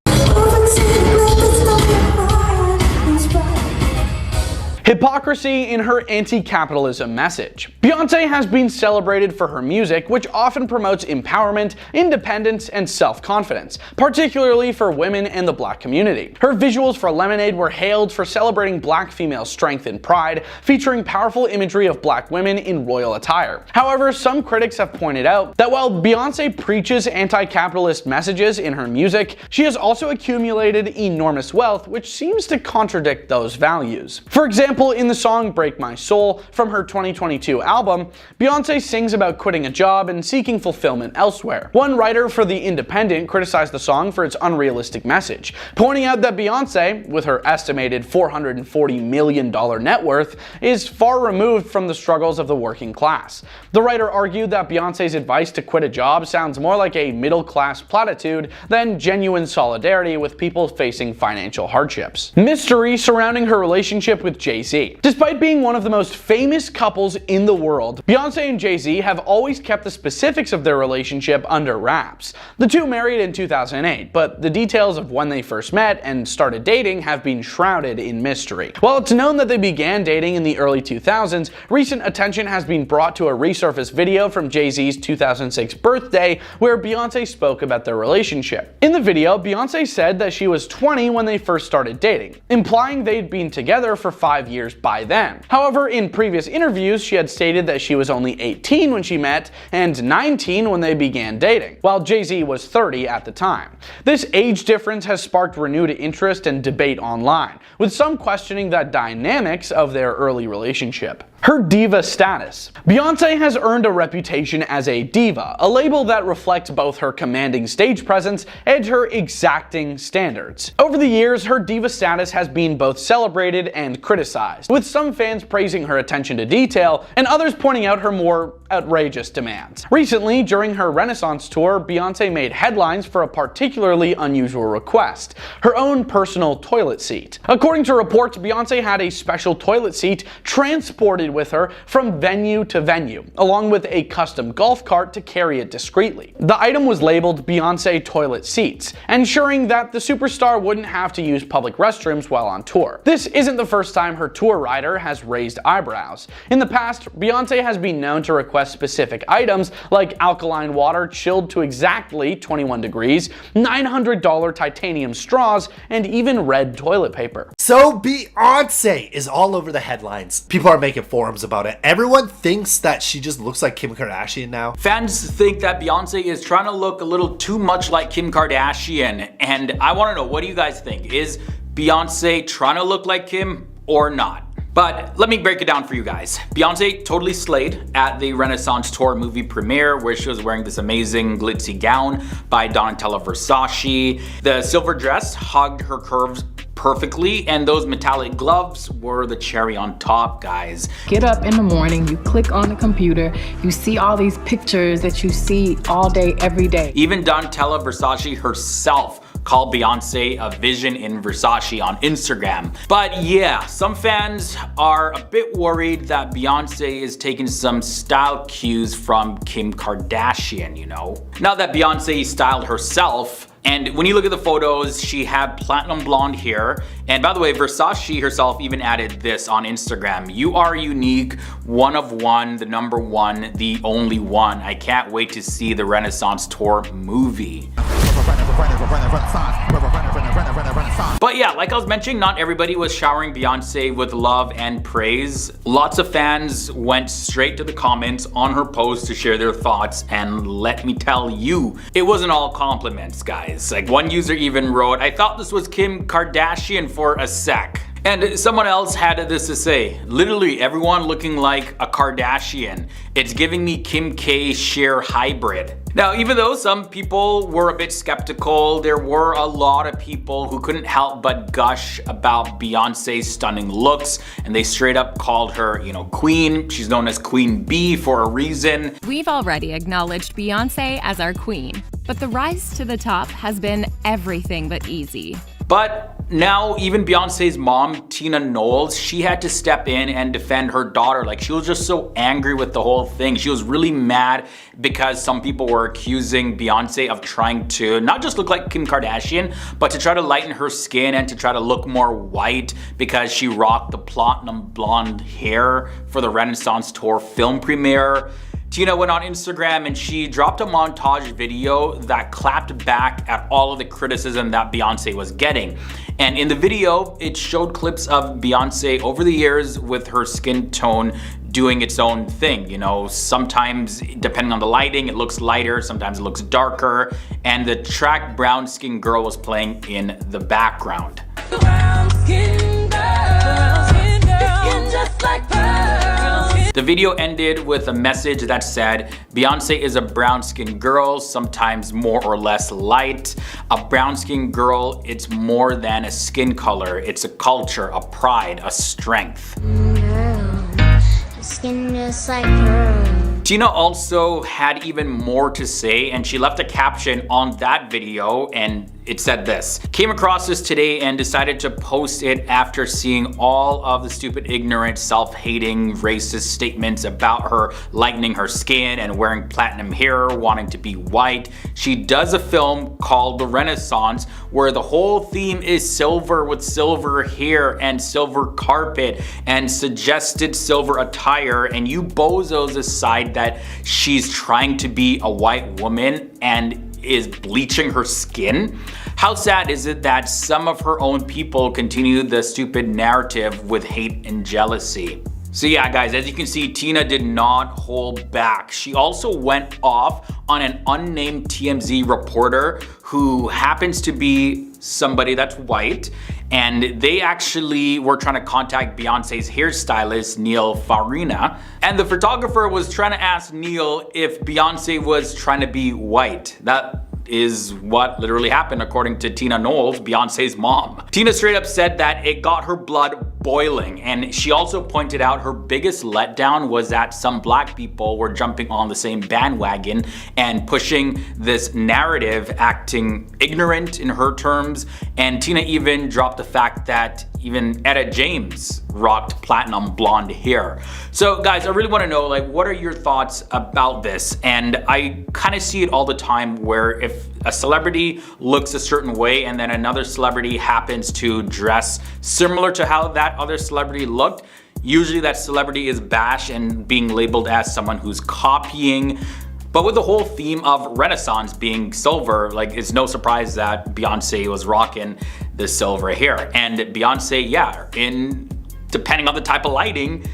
Speaker 6: Hypocrisy in her anti-capitalism message. Beyonce has been celebrated for her music, which often promotes empowerment, independence, and self-confidence, particularly for women and the black community. Her visuals for Lemonade were hailed for celebrating black female strength and pride, featuring powerful imagery of black women in royal attire. However, some critics have pointed out that while Beyonce preaches anti-capitalist messages in her music, she has also accumulated enormous wealth, which seems to contradict those values. For example, in the song Break My Soul from her 2022 album, Beyonce sings about quitting a job and seeking fulfillment elsewhere. One writer for The Independent criticized the song for its unrealistic message, pointing out that Beyonce, with her estimated $440 million net worth, is far removed from the struggles of the working class. The writer argued that Beyonce's advice to quit a job sounds more like a middle-class platitude than genuine solidarity with people facing financial hardships. Mystery surrounding her relationship with Jay-Z. Despite being one of the most famous couples in the world, Beyonce and Jay-Z have always kept the specifics of their relationship under wraps. The two married in 2008, but the details of when they first met and started dating have been shrouded in mystery. While it's known that they began dating in the early 2000s, recent attention has been brought to a resurfaced video from Jay-Z's 2006 birthday where Beyonce spoke about their relationship. In the video, Beyonce said that she was 20 when they first started dating, implying they'd been together for 5 years years by then. However, in previous interviews, she had stated that she was only 18 when she met and 19 when they began dating, while Jay-Z was 30 at the time. This age difference has sparked renewed interest and debate online, with some questioning the dynamics of their early relationship. Her diva status. Beyonce has earned a reputation as a diva, a label that reflects both her commanding stage presence and her exacting standards. Over the years, her diva status has been both celebrated and criticized, with some fans praising her attention to detail and others pointing out her more outrageous demands. Recently, during her Renaissance tour, Beyonce made headlines for a particularly unusual request: her own personal toilet seat. According to reports, Beyonce had a special toilet seat transported with her from venue to venue, along with a custom golf cart to carry it discreetly. The item was labeled Beyonce Toilet Seats, ensuring that the superstar wouldn't have to use public restrooms while on tour. This isn't the first time her tour rider has raised eyebrows. In the past, Beyonce has been known to request specific items like alkaline water chilled to exactly 21 degrees, $900 titanium straws, and even red toilet paper.
Speaker 19: So Beyonce is all over the headlines. People are making forums about it. Everyone thinks that she just looks like Kim Kardashian now.
Speaker 20: Fans think that Beyonce is trying to look a little too much like Kim Kardashian, and I want to know, what do you guys think? Is Beyonce trying to look like Kim or not? But let me break it down for you guys. Beyonce totally slayed at the Renaissance Tour movie premiere, where she was wearing this amazing glitzy gown by Donatella Versace. The silver dress hugged her curves perfectly, and those metallic gloves were the cherry on top, guys.
Speaker 18: Get up in the morning, you click on the computer, you see all these pictures that you see all day, every day.
Speaker 20: Even Donatella Versace herself called Beyonce a vision in Versace on Instagram. But yeah, some fans are a bit worried that Beyonce is taking some style cues from Kim Kardashian, you know? Not that Beyonce styled herself, and when you look at the photos, she had platinum blonde hair. And by the way, Versace herself even added this on Instagram: "You are unique, one of one, the number one, the only one. I can't wait to see the Renaissance Tour movie." But yeah, like I was mentioning, not everybody was showering Beyonce with love and praise. Lots of fans went straight to the comments on her post to share their thoughts, and let me tell you, it wasn't all compliments, guys. Like, one user even wrote, "I thought this was Kim Kardashian for a sec." And someone else had this to say: "Literally everyone looking like a Kardashian. It's giving me Kim K Cher hybrid." Now, even though some people were a bit skeptical, there were a lot of people who couldn't help but gush about Beyonce's stunning looks, and they straight up called her, you know, queen. She's known as Queen Bee for a reason.
Speaker 21: We've already acknowledged Beyonce as our queen, but the rise to the top has been everything but easy.
Speaker 20: But now even Beyonce's mom, Tina Knowles, she had to step in and defend her daughter. Like, she was just so angry with the whole thing. She was really mad because some people were accusing Beyonce of trying to not just look like Kim Kardashian, but to try to lighten her skin and to try to look more white because she rocked the platinum blonde hair for the Renaissance Tour film premiere. Tina went on Instagram and she dropped a montage video that clapped back at all of the criticism that Beyonce was getting. And in the video, it showed clips of Beyonce over the years with her skin tone doing its own thing. You know, sometimes depending on the lighting, it looks lighter, sometimes it looks darker, and the track Brown Skin Girl was playing in the background.
Speaker 12: Brown skin girl, skin just like pearls.
Speaker 20: The video ended with a message that said, "Beyonce is a brown-skinned girl, sometimes more or less light. A brown-skinned girl, it's more than a skin color. It's a culture, a pride, a strength."
Speaker 22: Skin just like pearls.
Speaker 20: Tina also had even more to say, and she left a caption on that video, and it said this: "Came across this today and decided to post it after seeing all of the stupid, ignorant, self-hating, racist statements about her lightening her skin and wearing platinum hair, wanting to be white. She does a film called The Renaissance where the whole theme is silver with silver hair and silver carpet and suggested silver attire, and you bozos decide that she's trying to be a white woman, and is bleaching her skin. How sad is it that some of her own people continue the stupid narrative with hate and jealousy? So yeah, guys, as you can see, Tina did not hold back. She also went off on an unnamed TMZ reporter who happens to be somebody that's white, and they actually were trying to contact Beyonce's hairstylist, Neil Farina, and the photographer was trying to ask Neil if Beyonce was trying to be white. That is what literally happened according to Tina Knowles, Beyonce's mom. Tina straight up said that it got her blood boiling, and she also pointed out her biggest letdown was that some black people were jumping on the same bandwagon and pushing this narrative, acting ignorant in her terms, and Tina even dropped the fact that even Etta James rocked platinum blonde hair. So guys, I really want to know, like, what are your thoughts about this? And I kind of see it all the time where if a celebrity looks a certain way and then another celebrity happens to dress similar to how that other celebrity looked, usually that celebrity is bashed and being labeled as someone who's copying. But with the whole theme of Renaissance being silver, like, it's no surprise that Beyonce was rocking the silver hair. And Beyonce, yeah, depending on the type of lighting,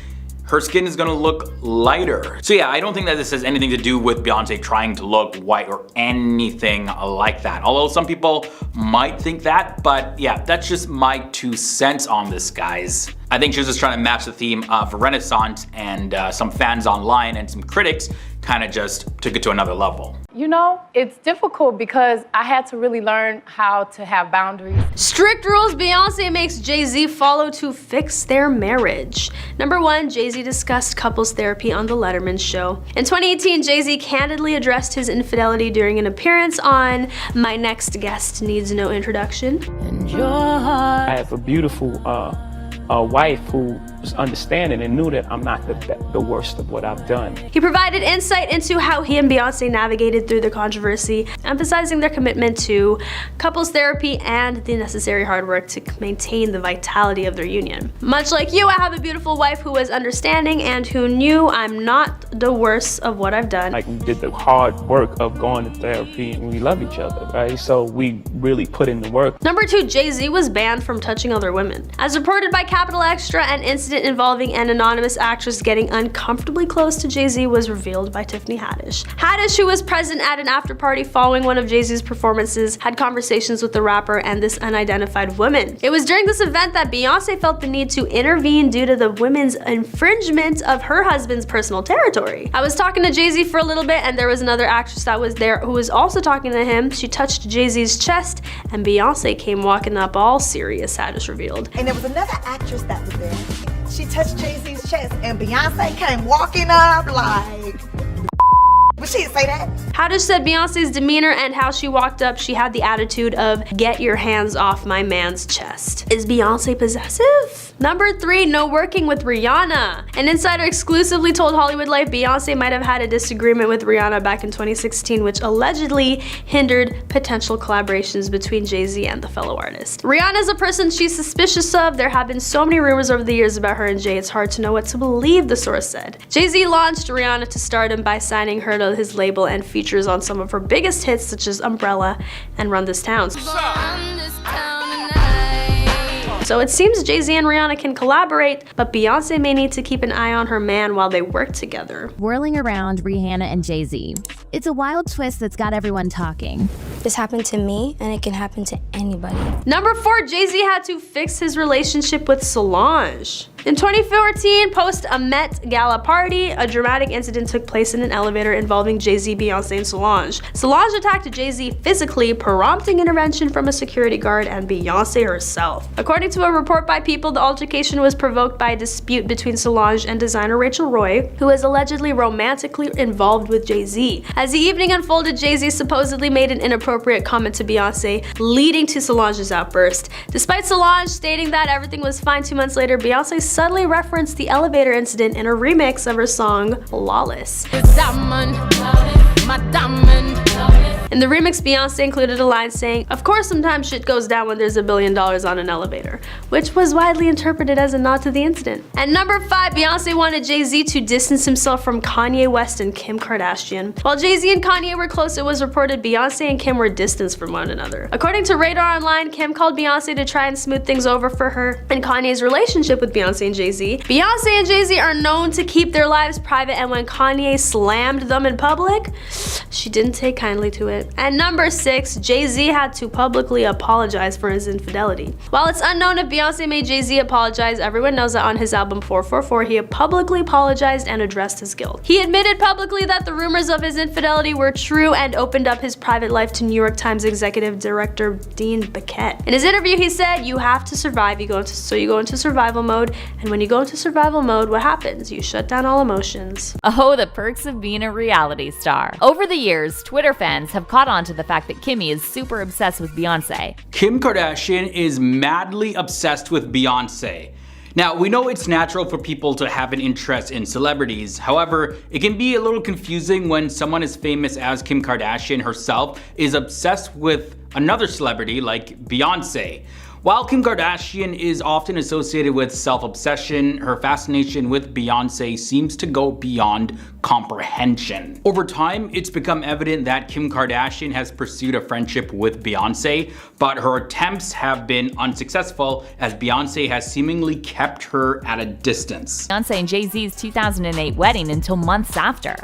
Speaker 20: her skin is gonna look lighter. So yeah, I don't think that this has anything to do with Beyonce trying to look white or anything like that. Although some people might think that, but yeah, that's just my 2 cents on this, guys. I think she was just trying to match the theme of Renaissance, and some fans online and some critics kind of just took it to another level.
Speaker 18: You know, it's difficult because I had to really learn how to have boundaries.
Speaker 11: Strict rules Beyonce makes Jay-Z follow to fix their marriage. Number 1, Jay-Z discussed couples therapy on The Letterman Show. In 2018, Jay-Z candidly addressed his infidelity during an appearance on My Next Guest Needs No Introduction.
Speaker 5: I have a beautiful wife who was understanding and knew that I'm not the worst of what I've done.
Speaker 11: He provided insight into how he and Beyonce navigated through the controversy, emphasizing their commitment to couples therapy and the necessary hard work to maintain the vitality of their union. Much like you, I have a beautiful wife who was understanding and who knew I'm not the worst of what I've done.
Speaker 5: Like, we did the hard work of going to therapy, and we love each other, right? So we really put in the work.
Speaker 11: Number 2, Jay-Z was banned from touching other women. As reported by Capital Extra, an incident involving an anonymous actress getting uncomfortably close to Jay-Z was revealed by Tiffany Haddish. Haddish, who was present at an after party following one of Jay-Z's performances, had conversations with the rapper and this unidentified woman. It was during this event that Beyonce felt the need to intervene due to the woman's infringement of her husband's personal territory. I was talking to Jay-Z for a little bit, and there was another actress that was there who was also talking to him. She touched Jay-Z's chest, and Beyonce came walking up all serious, Haddish revealed.
Speaker 13: And there was another actress that was there. She touched Jay-Z's chest, and Beyonce came walking up like... But she didn't say that.
Speaker 11: Haddish said Beyonce's demeanor and how she walked up, she had the attitude of, get your hands off my man's chest. Is Beyonce possessive? Number 3, no working with Rihanna. An insider exclusively told Hollywood Life Beyonce might have had a disagreement with Rihanna back in 2016, which allegedly hindered potential collaborations between Jay-Z and the fellow artist. Rihanna's a person she's suspicious of. There have been so many rumors over the years about her and Jay, it's hard to know what to believe, the source said. Jay-Z launched Rihanna to stardom by signing her to his label and features on some of her biggest hits such as Umbrella and Run This Town. So it seems Jay-Z and Rihanna can collaborate, but Beyonce may need to keep an eye on her man while they work together.
Speaker 3: Whirling around Rihanna and Jay-Z. It's a wild twist that's got everyone talking.
Speaker 4: This happened to me, and it can happen to anybody.
Speaker 11: Number 4, Jay-Z had to fix his relationship with Solange. In 2014, post a Met Gala party, a dramatic incident took place in an elevator involving Jay-Z, Beyonce, and Solange. Solange attacked Jay-Z physically, prompting intervention from a security guard and Beyonce herself. According to a report by People, the altercation was provoked by a dispute between Solange and designer Rachel Roy, who was allegedly romantically involved with Jay-Z. As the evening unfolded, Jay-Z supposedly made an inappropriate comment to Beyonce, leading to Solange's outburst. Despite Solange stating that everything was fine 2 months later, Beyonce subtly referenced the elevator incident in a remix of her song Lawless. In the remix, Beyonce included a line saying, "Of course sometimes shit goes down when there's $1 billion on an elevator," which was widely interpreted as a nod to the incident. At number 5, Beyonce wanted Jay-Z to distance himself from Kanye West and Kim Kardashian. While Jay-Z and Kanye were close, it was reported Beyonce and Kim were distanced from one another. According to Radar Online, Kim called Beyonce to try and smooth things over for her and Kanye's relationship with Beyonce and Jay-Z. Beyonce and Jay-Z are known to keep their lives private, and when Kanye slammed them in public, she didn't take kindly to it. At number 6, Jay-Z had to publicly apologize for his infidelity. While it's unknown if Beyonce made Jay-Z apologize, everyone knows that on his album 444, he publicly apologized and addressed his guilt. He admitted publicly that the rumors of his infidelity were true and opened up his private life to New York Times executive director Dean Baquet. In his interview, he said, "You have to survive. You go into survival mode, and when you go into survival mode, what happens? You shut down all emotions."
Speaker 3: Oh, the perks of being a reality star. Over the years, Twitter fans have caught on to the fact that Kimmy is super obsessed with Beyonce.
Speaker 20: Kim Kardashian is madly obsessed with Beyonce. Now, we know it's natural for people to have an interest in celebrities. However, it can be a little confusing when someone as famous as Kim Kardashian herself is obsessed with another celebrity like Beyonce. While Kim Kardashian is often associated with self-obsession, her fascination with Beyonce seems to go beyond comprehension. Over time, it's become evident that Kim Kardashian has pursued a friendship with Beyonce, but her attempts have been unsuccessful as Beyonce has seemingly kept her at a distance.
Speaker 3: Beyonce and Jay-Z's 2008 wedding until months after.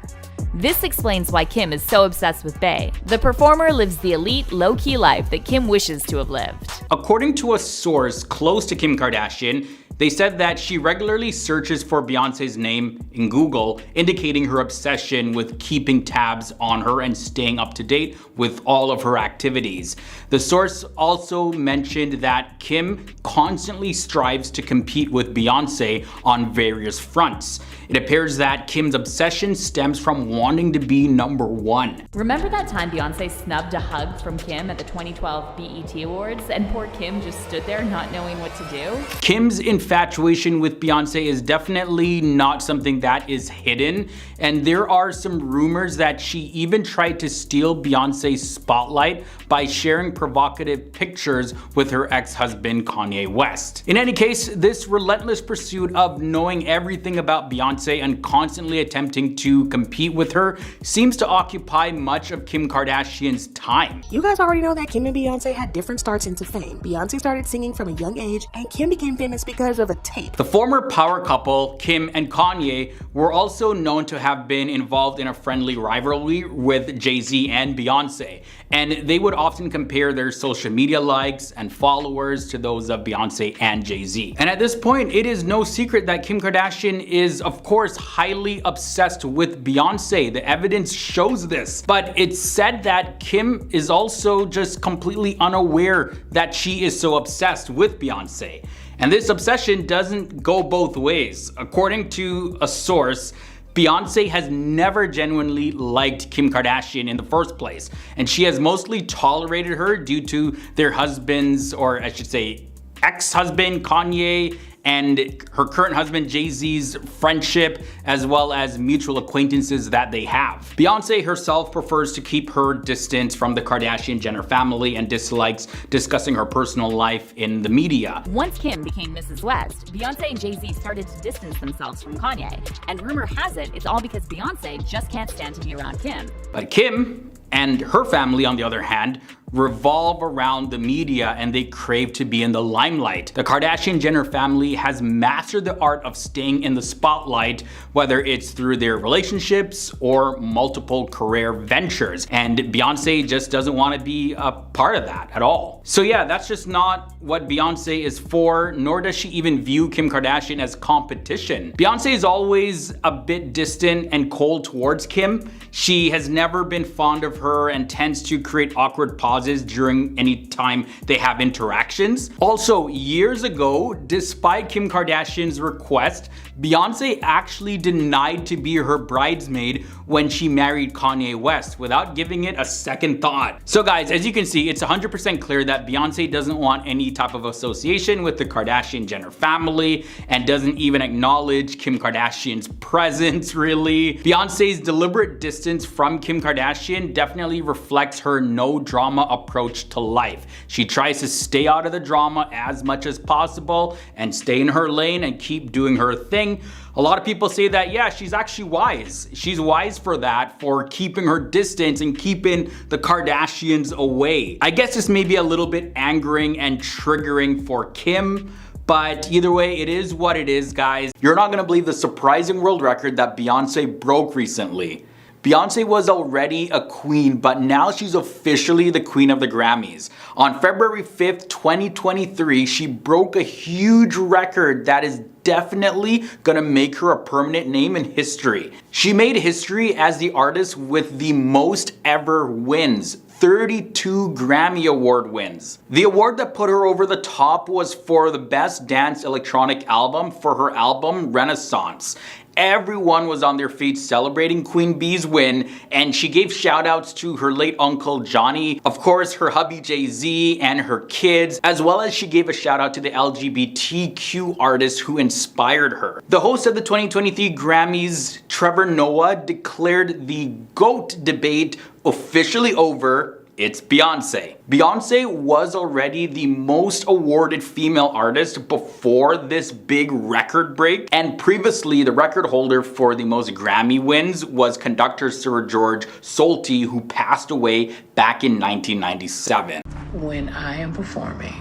Speaker 3: This explains why Kim is so obsessed with Bey. The performer lives the elite, low-key life that Kim wishes to have lived.
Speaker 20: According to a source close to Kim Kardashian, they said that she regularly searches for Beyonce's name in Google, indicating her obsession with keeping tabs on her and staying up to date with all of her activities. The source also mentioned that Kim constantly strives to compete with Beyonce on various fronts. It appears that Kim's obsession stems from wanting to be #1.
Speaker 3: Remember that time Beyonce snubbed a hug from Kim at the 2012 BET Awards and poor Kim just stood there not knowing what to do?
Speaker 20: Kim's infatuation with Beyonce is definitely not something that is hidden, and there are some rumors that she even tried to steal Beyonce's spotlight by sharing provocative pictures with her ex-husband Kanye West. In any case, this relentless pursuit of knowing everything about Beyonce and constantly attempting to compete with her seems to occupy much of Kim Kardashian's time.
Speaker 7: You guys already know that Kim and Beyonce had different starts into fame. Beyonce started singing from a young age, and Kim became famous because of a tape.
Speaker 20: The former power couple, Kim and Kanye, were also known to have been involved in a friendly rivalry with Jay-Z and Beyonce, and they would often compare their social media likes and followers to those of Beyonce and Jay-Z. And at this point, it is no secret that Kim Kardashian is, of course, highly obsessed with Beyonce. The evidence shows this, but it's said that Kim is also just completely unaware that she is so obsessed with Beyonce. And this obsession doesn't go both ways. According to a source, Beyonce has never genuinely liked Kim Kardashian in the first place, and she has mostly tolerated her due to their husbands, or I should say ex-husband Kanye and her current husband Jay-Z's friendship, as well as mutual acquaintances that they have. Beyonce herself prefers to keep her distance from the Kardashian-Jenner family and dislikes discussing her personal life in the media.
Speaker 3: Once Kim became Mrs. West, Beyonce and Jay-Z started to distance themselves from Kanye, and rumor has it it's all because Beyonce just can't stand to be around Kim.
Speaker 20: But Kim and her family, on the other hand, revolve around the media and they crave to be in the limelight. The Kardashian-Jenner family has mastered the art of staying in the spotlight, whether it's through their relationships or multiple career ventures. And Beyonce just doesn't want to be a part of that at all. So yeah, that's just not what Beyonce is for, nor does she even view Kim Kardashian as competition. Beyonce is always a bit distant and cold towards Kim. She has never been fond of her and tends to create awkward pauses pauses during any time they have interactions. Also, years ago, despite Kim Kardashian's request, Beyonce actually denied to be her bridesmaid when she married Kanye West without giving it a second thought. So guys, as you can see, it's 100% clear that Beyonce doesn't want any type of association with the Kardashian-Jenner family and doesn't even acknowledge Kim Kardashian's presence, really. Beyonce's deliberate distance from Kim Kardashian definitely reflects her no-drama approach to life. She tries to stay out of the drama as much as possible and stay in her lane and keep doing her thing. A lot of people say that, yeah, she's actually wise. She's wise for that, for keeping her distance and keeping the Kardashians away. I guess this may be a little bit angering and triggering for Kim, but either way, it is what it is, guys. You're not gonna believe the surprising world record that Beyonce broke recently. Beyonce was already a queen, but now she's officially the queen of the Grammys. On February 5th, 2023, she broke a huge record that is definitely gonna make her a permanent name in history. She made history as the artist with the most ever wins. 32 Grammy Award wins. The award that put her over the top was for the Best Dance Electronic Album for her album Renaissance. Everyone was on their feet celebrating Queen Bee's win, and she gave shout outs to her late uncle Johnny, of course her hubby Jay-Z, and her kids, as well as she gave a shout out to the LGBTQ artists who inspired her. The host of the 2023 Grammys, Trevor Noah, declared the GOAT debate officially over. It's Beyonce. Beyonce was already the most awarded female artist before this big record break, and previously the record holder for the most Grammy wins was conductor Sir George Solti, who passed away back in 1997.
Speaker 18: When I am performing,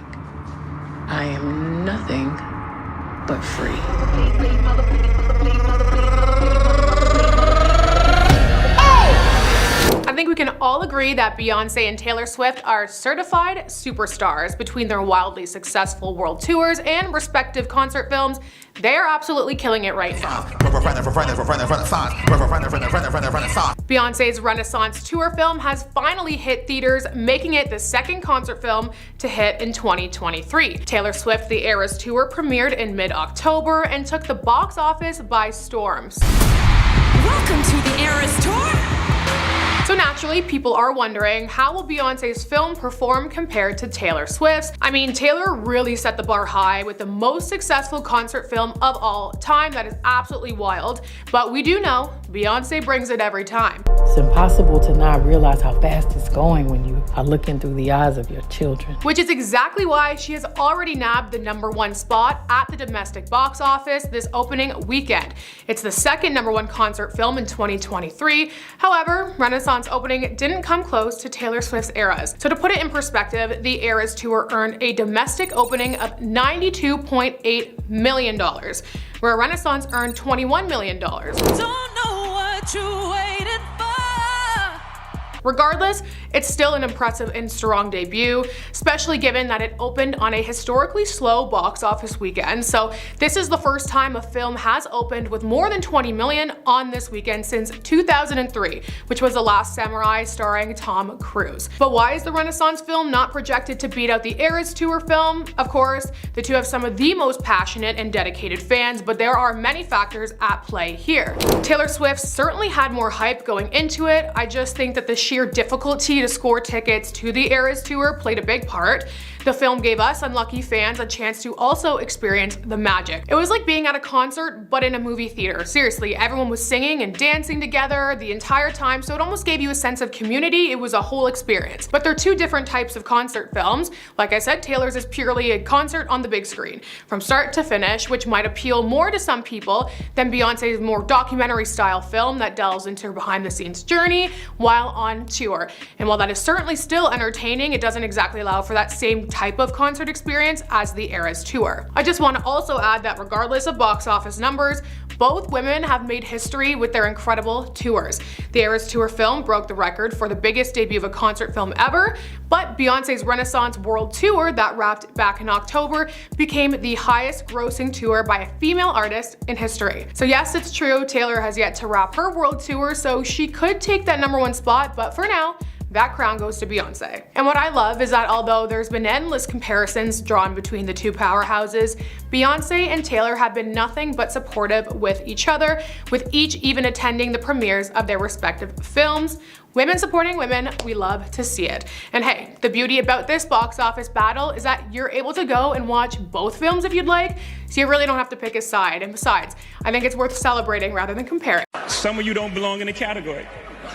Speaker 18: I am nothing but free.
Speaker 2: I think we can all agree that Beyonce and Taylor Swift are certified superstars. Between their wildly successful world tours and respective concert films, they are absolutely killing it right now. Beyonce's Renaissance tour film has finally hit theaters, making it the second concert film to hit in 2023. Taylor Swift The Eras Tour premiered in mid-October and took the box office by storm.
Speaker 12: Welcome to the Eras Tour.
Speaker 2: So naturally, people are wondering, how will Beyonce's film perform compared to Taylor Swift's? I mean, Taylor really set the bar high with the most successful concert film of all time. That is absolutely wild. But we do know Beyonce brings it every time.
Speaker 18: It's impossible to not realize how fast it's going when you are looking through the eyes of your children.
Speaker 2: Which is exactly why she has already nabbed the #1 spot at the domestic box office this opening weekend. It's the second #1 concert film in 2023. However, Renaissance opening didn't come close to Taylor Swift's Eras. So to put it in perspective, the Eras Tour earned a domestic opening of $92.8 million, where Renaissance earned $21 million.
Speaker 12: Don't know what you waited for.
Speaker 2: Regardless, it's still an impressive and strong debut, especially given that it opened on a historically slow box office weekend. So this is the first time a film has opened with more than 20 million on this weekend since 2003, which was The Last Samurai starring Tom Cruise. But why is the Renaissance film not projected to beat out the Eras Tour film? Of course, the two have some of the most passionate and dedicated fans, but there are many factors at play here. Taylor Swift certainly had more hype going into it. I just think that the sheer difficulty to score tickets to the Eras Tour played a big part. The film gave us unlucky fans a chance to also experience the magic. It was like being at a concert, but in a movie theater. Seriously, everyone was singing and dancing together the entire time, so it almost gave you a sense of community. It was a whole experience. But they're two different types of concert films. Like I said, Taylor's is purely a concert on the big screen, from start to finish, which might appeal more to some people than Beyonce's more documentary style film that delves into her behind the scenes journey while on tour. And while that is certainly still entertaining, it doesn't exactly allow for that same type of concert experience as the Eras Tour. I just want to also add that regardless of box office numbers, both women have made history with their incredible tours. The Eras Tour film broke the record for the biggest debut of a concert film ever, but Beyonce's Renaissance World Tour that wrapped back in October became the highest grossing tour by a female artist in history. So yes, it's true, Taylor has yet to wrap her world tour, so she could take that #1 spot, but for now, that crown goes to Beyonce. And what I love is that although there's been endless comparisons drawn between the two powerhouses, Beyonce and Taylor have been nothing but supportive with each other, with each even attending the premieres of their respective films. Women supporting women, we love to see it. And hey, the beauty about this box office battle is that you're able to go and watch both films if you'd like, so you really don't have to pick a side. And besides, I think it's worth celebrating rather than comparing.
Speaker 5: Some of you don't belong in the category.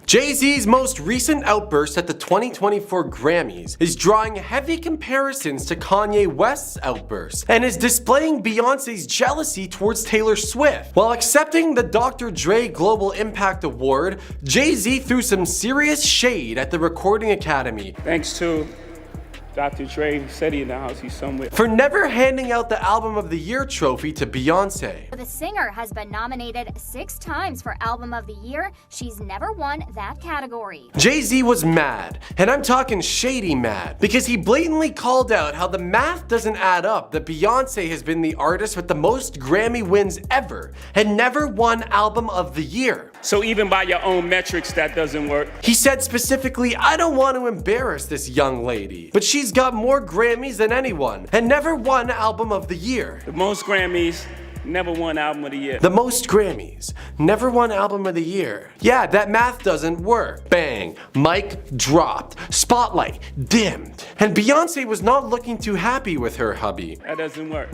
Speaker 8: Jay-Z's most recent outburst at the 2024 Grammys is drawing heavy comparisons to Kanye West's outburst and is displaying Beyonce's jealousy towards Taylor Swift. While accepting the Dr. Dre Global Impact Award, Jay-Z threw some serious shade at the Recording Academy.
Speaker 5: Thanks to Dr. Dre said he in the house, he's somewhere.
Speaker 8: For never handing out the Album of the Year trophy to Beyonce.
Speaker 9: The singer has been nominated 6 times for Album of the Year. She's never won that category.
Speaker 8: Jay-Z was mad, and I'm talking shady mad, because he blatantly called out how the math doesn't add up that Beyonce has been the artist with the most Grammy wins ever and never won Album of the Year.
Speaker 5: So even by your own metrics, that doesn't work.
Speaker 8: He said specifically, I don't want to embarrass this young lady, but she's got more Grammys than anyone and never won Album of the Year.
Speaker 5: The most Grammys, never won Album of the Year.
Speaker 8: The most Grammys, never won Album of the Year. Yeah, that math doesn't work. Bang, mic dropped, spotlight dimmed. And Beyonce was not looking too happy with her hubby.
Speaker 5: That doesn't work,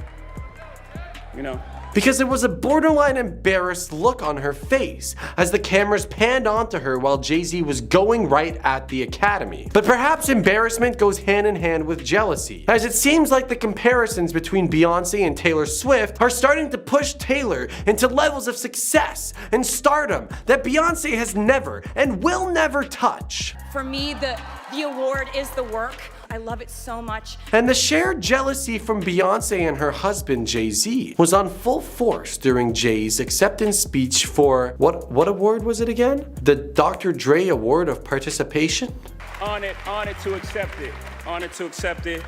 Speaker 5: you know.
Speaker 8: Because there was a borderline embarrassed look on her face as the cameras panned onto her while Jay-Z was going right at the Academy. But perhaps embarrassment goes hand in hand with jealousy, as it seems like the comparisons between Beyonce and Taylor Swift are starting to push Taylor into levels of success and stardom that Beyonce has never and will never touch.
Speaker 23: For me, the award is the work. I love it so much.
Speaker 8: And the shared jealousy from Beyonce and her husband Jay-Z was on full force during Jay's acceptance speech for, what award was it again? The Dr. Dre Award of Participation?
Speaker 5: Honored to accept it. Honored to accept it.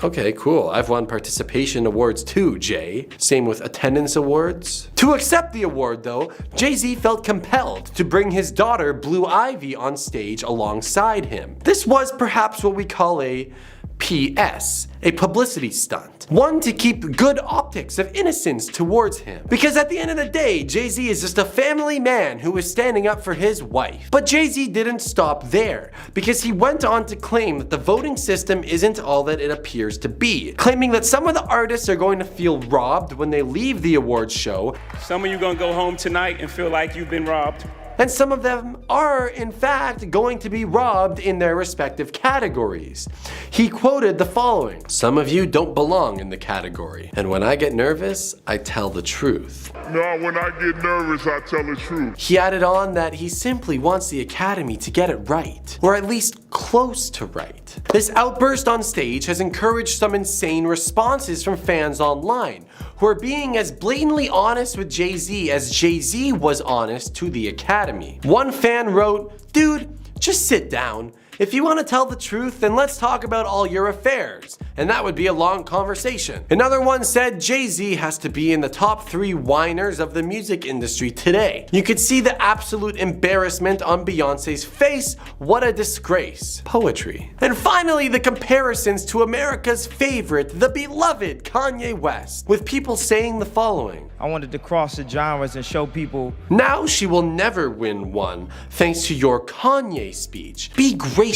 Speaker 8: Okay, cool. I've won participation awards too, Jay. Same with attendance awards. To accept the award though, Jay-Z felt compelled to bring his daughter Blue Ivy on stage alongside him. This was perhaps what we call a PS, a publicity stunt. One to keep good optics of innocence towards him. Because at the end of the day, Jay-Z is just a family man who is standing up for his wife. But Jay-Z didn't stop there, because he went on to claim that the voting system isn't all that it appears to be, claiming that some of the artists are going to feel robbed when they leave the awards show.
Speaker 5: Some of you gonna go home tonight and feel like you've been robbed.
Speaker 8: And some of them are, in fact, going to be robbed in their respective categories. He quoted the following: "Some of you don't belong in the category, and when I get nervous, I tell the truth."
Speaker 24: No, when I get nervous, I tell the truth.
Speaker 8: He added on that he simply wants the Academy to get it right, or at least close to right. This outburst on stage has encouraged some insane responses from fans online, who are being as blatantly honest with Jay-Z as Jay-Z was honest to the Academy. One fan wrote, "Dude, just sit down. If you want to tell the truth, then let's talk about all your affairs, and that would be a long conversation." Another one said Jay-Z has to be in the top 3 whiners of the music industry today. You could see the absolute embarrassment on Beyonce's face. What a disgrace. Poetry. And finally, the comparisons to America's favorite, the beloved Kanye West, with people saying the following:
Speaker 25: I wanted to cross the genres and show people.
Speaker 8: "Now she will never win one, thanks to your Kanye speech. Be gracious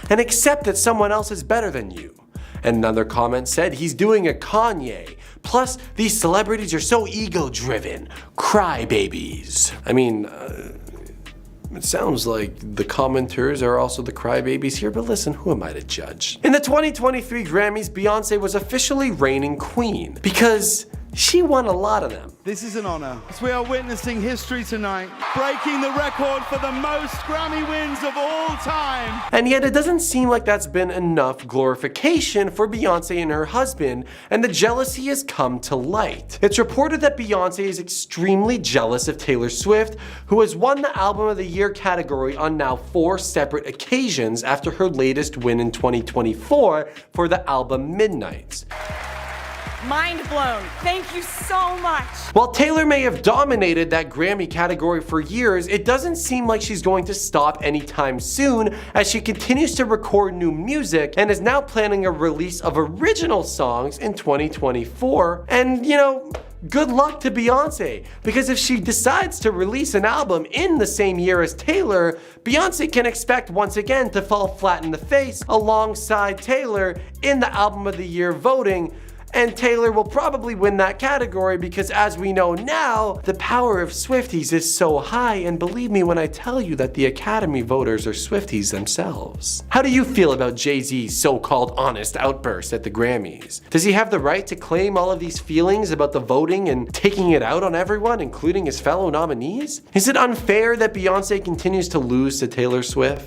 Speaker 8: and accept that someone else is better than you." And another comment said he's doing a Kanye. "Plus, these celebrities are so ego-driven. Crybabies." I mean, it sounds like the commenters are also the crybabies here, but listen, who am I to judge? In the 2023 Grammys, Beyonce was officially reigning queen because she won a lot of them.
Speaker 26: This is an honor, as we are witnessing history tonight, breaking the record for the most Grammy wins of all time.
Speaker 8: And yet it doesn't seem like that's been enough glorification for Beyonce and her husband, and the jealousy has come to light. It's reported that Beyonce is extremely jealous of Taylor Swift, who has won the Album of the Year category on now 4 separate occasions after her latest win in 2024 for the album Midnights.
Speaker 1: Mind blown. Thank you so much.
Speaker 8: While Taylor may have dominated that Grammy category for years, it doesn't seem like she's going to stop anytime soon, as she continues to record new music and is now planning a release of original songs in 2024. And you know, good luck to Beyonce, because if she decides to release an album in the same year as Taylor, Beyonce can expect once again to fall flat in the face alongside Taylor in the Album of the Year voting. And Taylor will probably win that category because, as we know now, the power of Swifties is so high, and believe me when I tell you that the Academy voters are Swifties themselves. How do you feel about Jay-Z's so-called honest outburst at the Grammys? Does he have the right to claim all of these feelings about the voting and taking it out on everyone, including his fellow nominees? Is it unfair that Beyonce continues to lose to Taylor Swift?